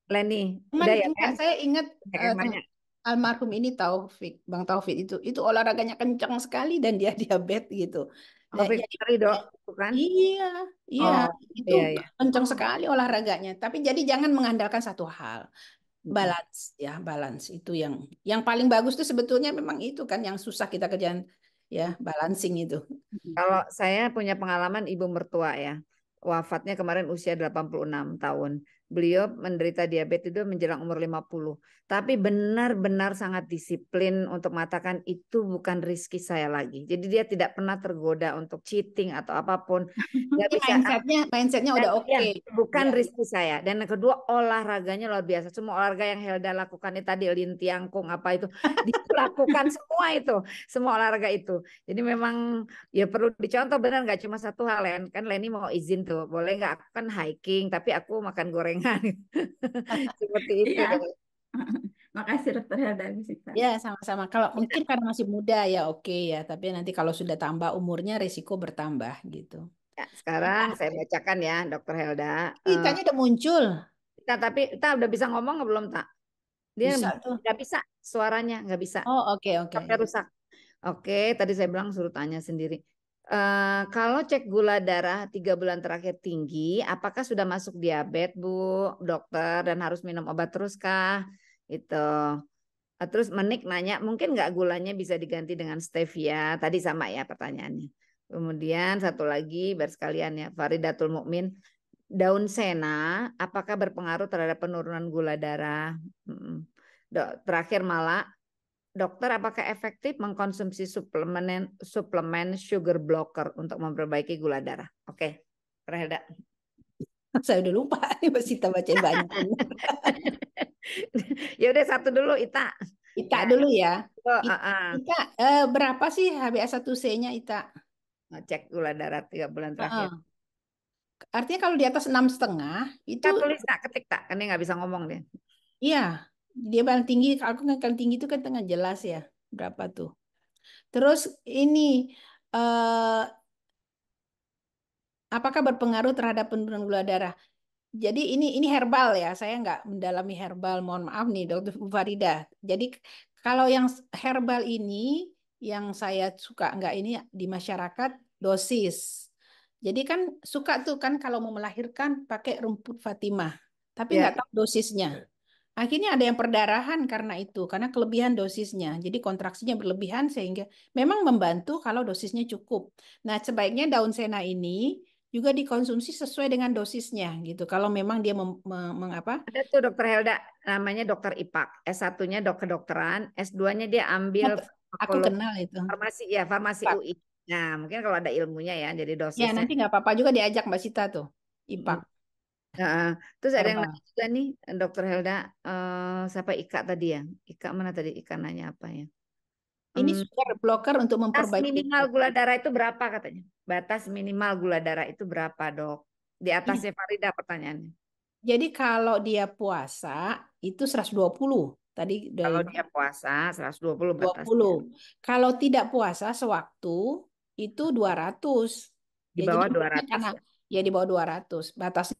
Leni, Cuman udah ya enggak, Len? saya ingat Banyak yang nanya. almarhum ini Taufik, Bang Taufik itu olahraganya kencang sekali dan dia diabetes gitu. Taufik Jadi Ridho, bukan? iya, iya Oh, itu iya iya. kencang sekali olahraganya. Tapi jadi jangan mengandalkan satu hal. Mm-mm. Balance ya, balance itu yang paling bagus tuh sebetulnya memang itu kan yang susah kita kerjaan ya, balancing itu. Kalau saya punya pengalaman ibu mertua ya, wafatnya kemarin usia 86 tahun. Beliau menderita diabetes itu menjelang umur 50. Tapi benar-benar sangat disiplin untuk mengatakan itu bukan rizki saya lagi. Jadi dia tidak pernah tergoda untuk cheating atau apapun. Nggak Ini bisa. mindsetnya Dan udah ya, oke. bukan Ya. rizki saya. Dan yang kedua olahraganya luar biasa. Semua olahraga yang Helda lakukan itu tadi lintiangkung apa itu dilakukan semua itu, semua olahraga itu. Jadi memang ya perlu dicontoh benar nggak cuma satu hal kan Leni mau izin tuh boleh nggak aku kan hiking tapi aku makan gorengan seperti itu. Iya. Makasih Dokter Helda Fisika. Ya, sama-sama. Kalau mungkin karena masih muda ya oke ya, tapi nanti kalau sudah tambah umurnya risiko bertambah gitu. Ya, sekarang saya bacakan ya Dokter Helda. Tanya udah muncul. Tapi kita udah bisa ngomong nggak belum tak? Dia Bisa tuh. nggak bisa suaranya nggak bisa. Oh, oke. Sampai rusak. Oke, tadi saya bilang suruh tanya sendiri. Kalau cek gula darah 3 bulan terakhir tinggi, apakah sudah masuk diabetes, Bu Dokter, dan harus minum obat terus kah? Itu. Terus Menik nanya, mungkin nggak gulanya bisa diganti dengan stevia? Tadi sama ya pertanyaannya. Kemudian satu lagi, bersekalian ya, Faridatul Mukmin, daun sena, apakah berpengaruh terhadap penurunan gula darah? Terakhir malah, dokter, apakah efektif mengkonsumsi suplemen sugar blocker untuk memperbaiki gula darah? Oke, Helda. Saya udah lupa nih Mbak Sita bacain banyak. Ya udah satu dulu Ita. Ita Ya, dulu ya. oh, Ita berapa sih HbA1c-nya Ita? cek gula darah 3 bulan terakhir. Artinya kalau di atas 6,5 itu Kita tulis tak, ketik tak, kan dia nggak bisa ngomong dia. iya, dia paling tinggi. Aku kan tinggi itu kan tengah jelas ya. Berapa tuh? Terus ini apakah berpengaruh terhadap penurunan gula darah? Jadi ini herbal ya. Saya nggak mendalami herbal. Mohon maaf nih, Dokter Farida. Jadi kalau yang herbal ini yang saya suka nggak ini di masyarakat dosis. Jadi kan suka tuh kan kalau mau melahirkan pakai rumput Fatimah, tapi Ya, nggak tahu dosisnya. Akhirnya ada yang perdarahan karena itu, karena kelebihan dosisnya. Jadi kontraksinya berlebihan sehingga memang membantu kalau dosisnya cukup. Nah, sebaiknya daun sena ini juga dikonsumsi sesuai dengan dosisnya gitu. Kalau memang dia mengapa? ada tuh Dokter Helda, namanya Dokter Ipak. S1-nya kedokteran, S2-nya dia ambil Aku kenal itu. farmasi ya, farmasi Ipak. UI. Nah, mungkin kalau ada ilmunya ya, jadi Ya, dosisnya. nanti nggak apa-apa juga diajak Mbak Sita tuh. Ipak. Terus ada yang Herbal. nanya juga nih, Dokter Helda, siapa Ika tadi ya? Ika mana tadi? Ika nanya apa ya? Ini sugar blocker untuk Batas memperbaiki. minimal gula darah itu berapa katanya? Batas minimal gula darah itu berapa, Dok? Di atasnya Farida pertanyaannya. Jadi kalau dia puasa itu 120. Tadi dari Kalau dia puasa 120 batasnya. 20. Kalau tidak puasa sewaktu itu 200. Di Ya, bawah jadi 200 karena ya. ya di bawah 200 batas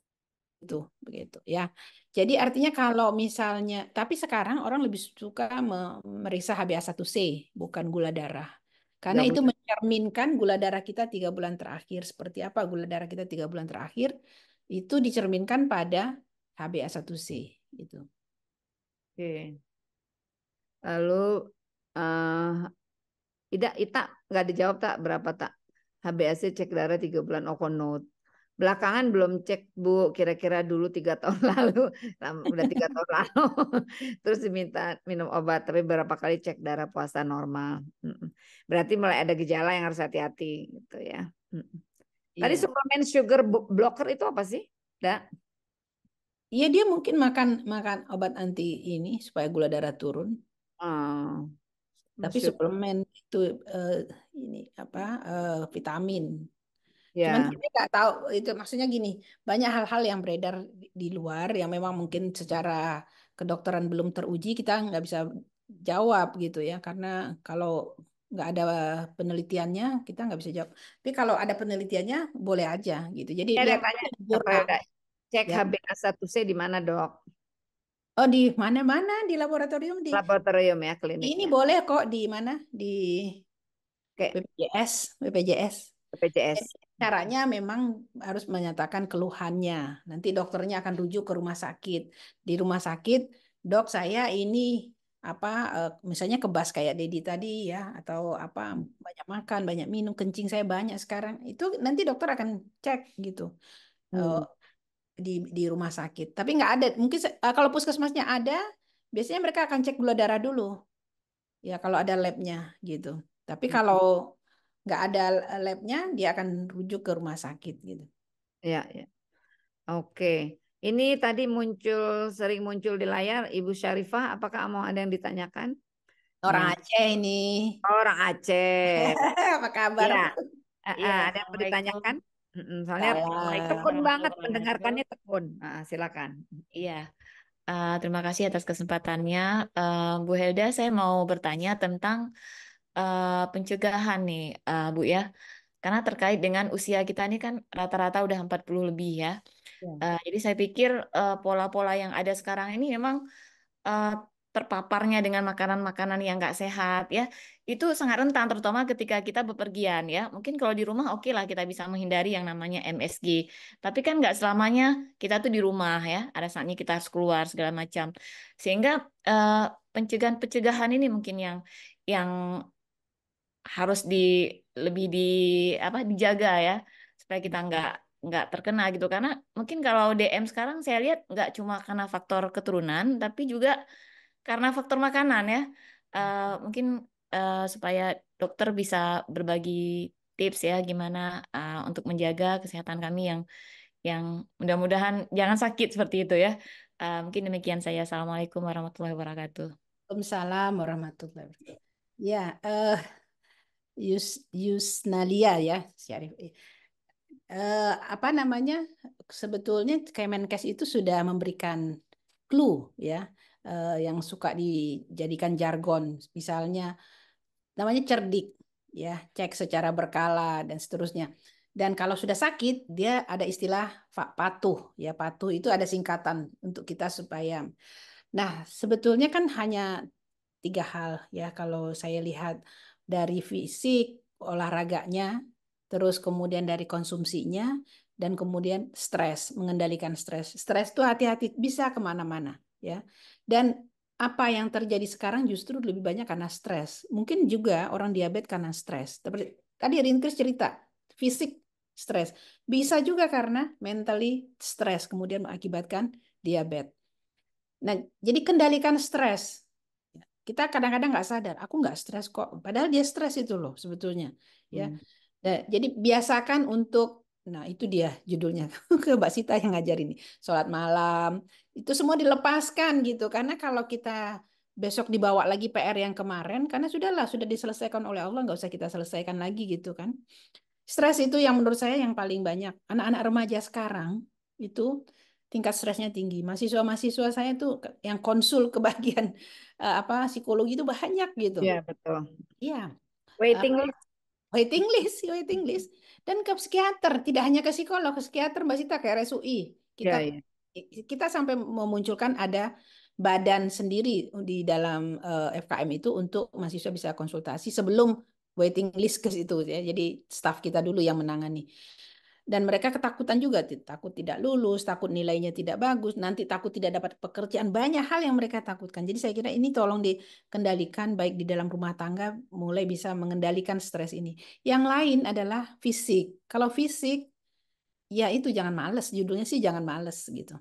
itu begitu ya. Jadi artinya kalau misalnya tapi sekarang orang lebih suka memeriksa HbA1c bukan gula darah. Karena itu 30. mencerminkan gula darah kita 3 bulan terakhir. Seperti apa gula darah kita 3 bulan terakhir? Itu dicerminkan pada HbA1c gitu. Oke. Lalu Ita nggak dijawab tak berapa tak HbA1c cek darah 3 bulan note. Belakangan belum cek Bu, kira-kira dulu 3 tahun lalu, udah 3 tahun lalu, terus diminta minum obat, tapi berapa kali cek darah puasa normal. Berarti mulai ada gejala yang harus hati-hati gitu ya. Tadi Iya. suplemen sugar blocker itu apa sih? Iya dia mungkin makan obat anti ini supaya gula darah turun. Tapi suplemen itu ini apa vitamin. Cuman Ya. kita nggak tahu itu maksudnya gini, banyak hal-hal yang beredar di luar yang memang mungkin secara kedokteran belum teruji kita nggak bisa jawab gitu ya karena kalau nggak ada penelitiannya kita nggak bisa jawab. Tapi kalau ada penelitiannya boleh aja gitu. Jadi lihat Tanya, jurnal cek ya. HbA1c di mana, Dok? Oh, di mana-mana di laboratorium Laboratorium ya, ini kliniknya. boleh kok di mana? Di Oke, BPJS. BPJS. Caranya memang harus menyatakan keluhannya. Nanti dokternya akan rujuk ke rumah sakit. Di rumah sakit, dok saya ini apa misalnya kebas kayak Dedi tadi ya, atau apa banyak makan, banyak minum, kencing saya banyak sekarang. Itu nanti dokter akan cek gitu eh, Hmm. di rumah sakit. Tapi nggak ada. Mungkin kalau puskesmasnya ada, biasanya mereka akan cek gula darah dulu. Ya kalau ada labnya gitu. Tapi kalau nggak ada labnya, dia akan rujuk ke rumah sakit gitu. Ya, ya. Oke. Ini tadi sering muncul di layar, Ibu Syarifah, apakah mau ada yang ditanyakan? Orang Nah, Aceh ini. orang Aceh. Apa kabar? Ya, Iya, ada yang mau Assalamualaikum. ditanyakan? Soalnya Assalamualaikum Salam. tekun banget warahmatullahi wabarakatuh. mendengarkannya tekun. Silakan. Iya, terima kasih atas kesempatannya. Bu Helda, saya mau bertanya tentang pencegahan nih, Bu ya. Karena terkait dengan usia kita ini kan rata-rata udah 40 lebih ya. Ya. Jadi saya pikir pola-pola yang ada sekarang ini memang eh, terpaparnya dengan makanan-makanan yang nggak sehat ya, itu sangat rentan terutama ketika kita bepergian ya. Mungkin kalau di rumah oke lah kita bisa menghindari yang namanya MSG, tapi kan nggak selamanya kita tuh di rumah ya. Ada saatnya kita harus keluar segala macam, sehingga eh, pencegahan-pencegahan ini mungkin yang harus lebih dijaga ya supaya kita nggak terkena gitu, karena mungkin kalau DM sekarang saya lihat nggak cuma karena faktor keturunan tapi juga karena faktor makanan ya. Mungkin supaya dokter bisa berbagi tips ya gimana untuk menjaga kesehatan kami yang mudah-mudahan jangan sakit seperti itu ya. Mungkin demikian saya. Assalamualaikum warahmatullahi wabarakatuh. Waalaikumsalam warahmatullahi wabarakatuh. Ya, Yusnalia ya, Syarif. Apa namanya? Sebetulnya Kemenkes itu sudah memberikan clue ya, yang suka dijadikan jargon. Misalnya namanya cerdik ya, cek secara berkala dan seterusnya. Dan kalau sudah sakit, dia ada istilah patuh ya, patuh itu ada singkatan untuk kita supaya. Nah, sebetulnya kan hanya 3 hal ya kalau saya lihat dari fisik, olahraganya, terus kemudian dari konsumsinya, dan kemudian stres, mengendalikan stres. Stres itu hati-hati bisa kemana-mana ya. Dan apa yang terjadi sekarang justru lebih banyak karena stres. Mungkin juga orang diabetes karena stres. Tapi tadi Rinkris cerita fisik stres. Bisa juga karena mentally stres kemudian mengakibatkan diabetes. Nah, jadi kendalikan stres. Kita kadang-kadang nggak sadar, aku nggak stres kok. Padahal dia stres itu loh sebetulnya. Ya, nah, jadi biasakan untuk, nah itu dia judulnya ke Mbak Sita yang ngajar ini. Sholat malam, itu semua dilepaskan gitu. Karena kalau kita besok dibawa lagi PR yang kemarin, karena sudah diselesaikan oleh Allah, nggak usah kita selesaikan lagi gitu kan. Stres itu yang menurut saya yang paling banyak. Anak-anak remaja sekarang itu tingkat stresnya tinggi. Mahasiswa-mahasiswa saya tuh yang konsul ke bagian apa psikologi itu banyak gitu. Ya, betul. Iya, Waiting list. waiting list dan ke psikiater, tidak hanya ke psikolog, ke psikiater Mbak Sita, ke RSUI. Kita Ya, ya. kita sampai memunculkan ada badan sendiri di dalam FKM itu untuk mahasiswa bisa konsultasi sebelum waiting list ke situ ya. Jadi staf kita dulu yang menangani. Dan mereka ketakutan juga, takut tidak lulus, takut nilainya tidak bagus, nanti takut tidak dapat pekerjaan. Banyak hal yang mereka takutkan. Jadi saya kira ini tolong dikendalikan baik di dalam rumah tangga, mulai bisa mengendalikan stres ini. Yang lain adalah fisik. Kalau fisik, ya itu jangan males. Judulnya sih jangan males gitu.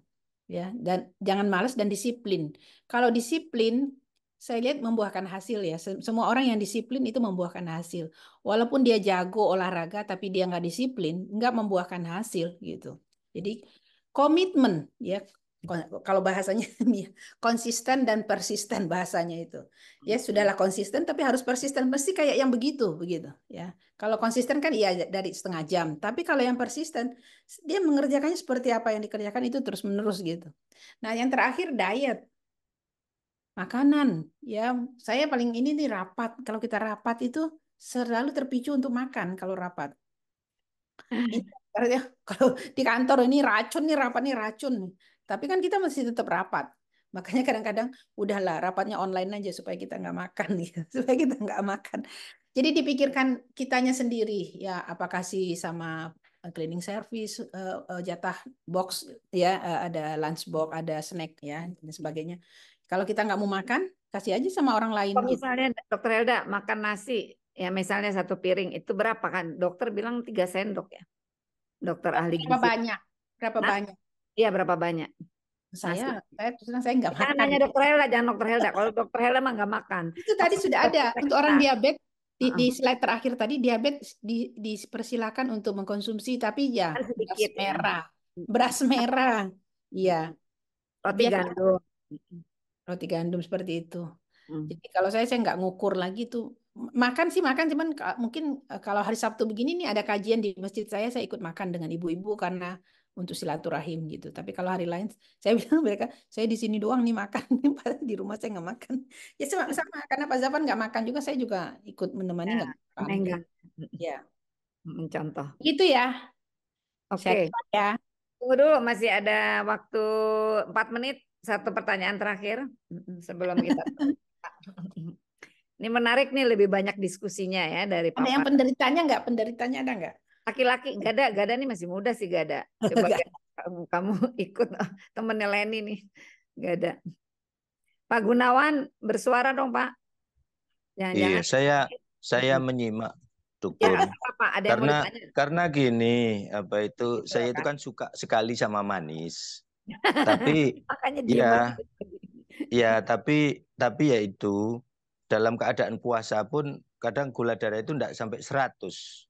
Ya, dan jangan males dan disiplin. Kalau disiplin, saya lihat membuahkan hasil ya. Semua orang yang disiplin itu membuahkan hasil. Walaupun dia jago olahraga, tapi dia nggak disiplin, nggak membuahkan hasil gitu. Jadi komitmen ya, kalau bahasanya konsisten dan persisten bahasanya itu. Ya sudahlah konsisten, tapi harus persisten. Mesti kayak yang begitu ya. Kalau konsisten kan iya dari setengah jam. Tapi kalau yang persisten, dia mengerjakannya seperti apa yang dikerjakan itu terus-menerus gitu. Nah, yang terakhir diet. Makanan, ya saya paling ini nih rapat. Kalau kita rapat itu selalu terpicu untuk makan kalau rapat. Ini kalau di kantor ini racun nih rapat nih racun. Tapi kan kita masih tetap rapat. Makanya kadang-kadang udahlah rapatnya online aja supaya kita nggak makan gitu. Supaya kita nggak makan. Jadi dipikirkan kitanya sendiri ya, apakah sih sama cleaning service, jatah box ya, ada lunch box, ada snack ya dan sebagainya. Kalau kita nggak mau makan, kasih aja sama orang lain Kalau gitu. misalnya Dokter Helda makan nasi, ya misalnya 1 piring, itu berapa kan? Dokter bilang 3 sendok ya. Dokter ahli Berapa gizi. banyak? Berapa Nah, banyak? iya berapa banyak? Nasi. Saya terus terang saya nggak Jangan makan. nanya Dokter Helda, jangan Dokter Helda. Kalau Dokter Helda mah nggak makan. Itu tadi sudah ada untuk orang diabetes di Heeh. slide terakhir tadi, diabetes dipersilakan untuk mengkonsumsi, tapi ya Kan beras sedikit ya. merah, beras merah, iya, Roti dia gandum. roti gandum seperti itu. Hmm. Jadi kalau saya nggak ngukur lagi tuh. Makan sih makan, cuman mungkin kalau hari Sabtu begini nih ada kajian di masjid saya ikut makan dengan ibu-ibu karena untuk silaturahim gitu. Tapi kalau hari lain saya bilang mereka, saya di sini doang nih makan, di rumah saya nggak makan. Ya sama karena Pak Zafan nggak makan juga, saya juga ikut menemani Ya, nggak makan. enggak. Ya, Mencontoh. gitu ya. Oke. Ya. Tunggu dulu, masih ada waktu 4 menit. 1 pertanyaan terakhir sebelum kita. Ini menarik nih, lebih banyak diskusinya ya dari Ada yang Papa. penderitanya nggak? Penderitanya ada nggak? Laki-laki, Gada nih masih muda sih Gada. Coba kamu ikut temennya Leni nih, Gada. Pak Gunawan bersuara dong Pak. Iya, Jangan-jangan. saya menyimak, Ya, Dukun. apa ada yang mau ditanya? Karena gini, apa itu Gitu saya itu kan. kan suka sekali sama manis. Tapi Makanya diem aja. ya tapi ya itu dalam keadaan puasa pun kadang gula darah itu enggak sampai 100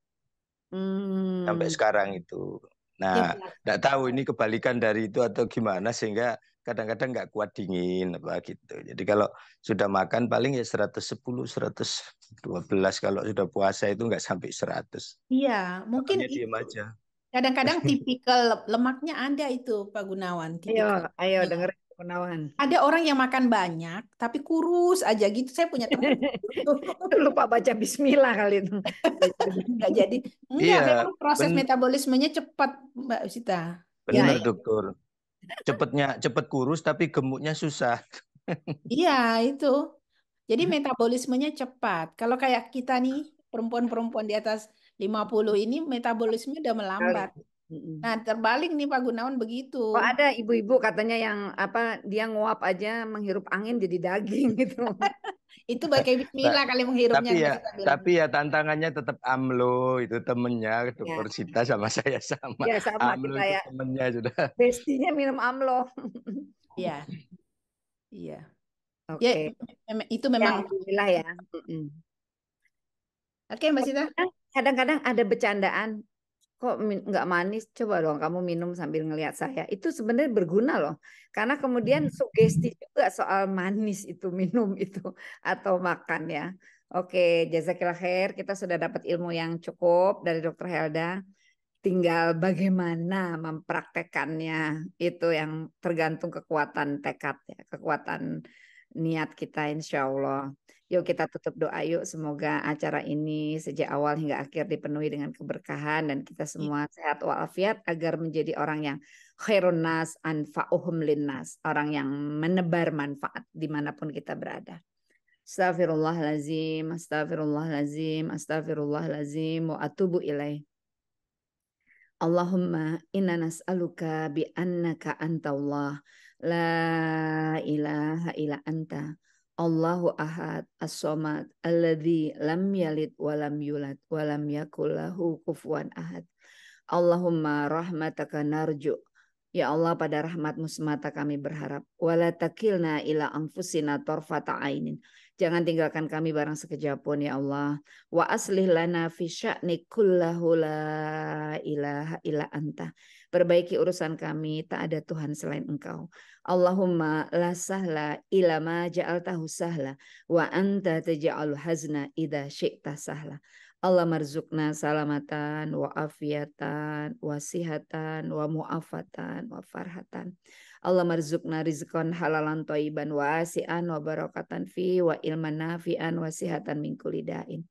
sampai sekarang itu. Nah, enggak tahu ini kebalikan dari itu atau gimana sehingga kadang-kadang nggak kuat dingin apa gitu. Jadi kalau sudah makan paling ya 110, 112, kalau sudah puasa itu nggak sampai 100. Iya, mungkin Makanya diem aja. kadang-kadang tipikal lemaknya ada itu Pak Gunawan. Tipikal. Ayo dengerin Gunawan. Ada orang yang makan banyak tapi kurus aja gitu. Saya punya teman. Lupa baca Bismillah kali itu. Nggak jadi. Enggak, Iya, memang proses metabolismenya cepat Mbak Sita. Bener, Dokter. Cepet kurus tapi gemuknya susah. Iya, itu. Jadi metabolismenya cepat. Kalau kayak kita nih, perempuan-perempuan di atas 50 ini metabolisme udah melambat. Nah, terbalik nih Pak Gunawan begitu. Oh, ada ibu-ibu katanya yang apa, dia nguap aja menghirup angin jadi daging gitu. Itu pakai bismillah kali menghirupnya. Tapi ya tantangannya tetap AMLO itu temennya, Dokter Sita sama saya sama. Ya sama AMLO kita itu ya. temennya sudah. Bestinya minum AMLO. Iya. Iya. Oke. Ya, itu memang. Alhamdulillah ya. Oke, Mbak Sita. Kadang-kadang ada bercandaan, kok nggak manis, coba dong kamu minum sambil ngelihat saya. Itu sebenarnya berguna loh, karena kemudian sugesti juga soal manis itu, minum itu atau makan ya. Oke, jazakillah khair, kita sudah dapat ilmu yang cukup dari Dokter Helda. Tinggal bagaimana mempraktekannya, itu yang tergantung kekuatan tekad ya, kekuatan niat kita insya Allah. Yuk kita tutup doa yuk, semoga acara ini sejak awal hingga akhir dipenuhi dengan keberkahan dan kita semua sehat walafiat agar menjadi orang yang khairun nas anfa'uhum linnas, orang yang menebar manfaat dimanapun kita berada. Astagfirullahalazim, astagfirullahalazim, astagfirullahalazim wa atubu ilaih. Allahumma inna nas'aluka bi annaka anta Allah la ilaha illa anta Allahu ahad as-somad alladzi lam yalid wa lam yulad wa lam yakul lahu kufuwan ahad. Allahumma rahmataka narju. Ya Allah, pada rahmatmu semata kami berharap. Wala takilna ila anfusina tarfata ainin. Jangan tinggalkan kami barang sekejap pun ya Allah. Wa aslih lana fi sya'ni kullahu la ilaha illa anta. Perbaiki urusan kami, tak ada Tuhan selain Engkau. Allahumma la sahla ila ma ja'altahu sahla wa anta taj'alul hazna idza syi'ta sahla. Allah marzukna salamatan wa afiatan wa sihatan wa mu'afatan wa farhatan. Allah marzukna rizqan halalan thayyiban wa asian wa barakatan fi wa ilman nafi'an wa sihatan min kulli da'in.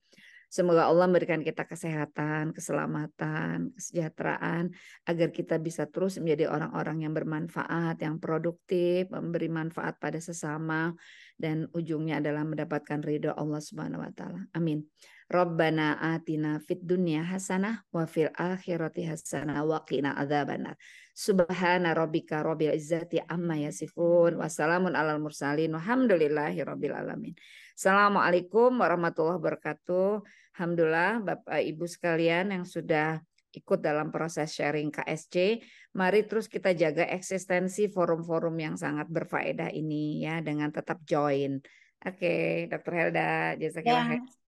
Semoga Allah memberikan kita kesehatan, keselamatan, kesejahteraan, agar kita bisa terus menjadi orang-orang yang bermanfaat, yang produktif, memberi manfaat pada sesama, dan ujungnya adalah mendapatkan ridho Allah Subhanahu wa taala. Amin. Rabbana atina fid dunya hasanah wa fil akhirati hasanah wa qina adzabannar. Subhana rabbika rabbil izzati amma yasifun wa salamun alal mursalin walhamdulillahi rabbil alamin. Assalamualaikum warahmatullahi wabarakatuh. Alhamdulillah Bapak Ibu sekalian yang sudah ikut dalam proses sharing KSC, mari terus kita jaga eksistensi forum-forum yang sangat berfaedah ini ya dengan tetap join. Oke, Dr. Helda, jazakallah Ya, khair.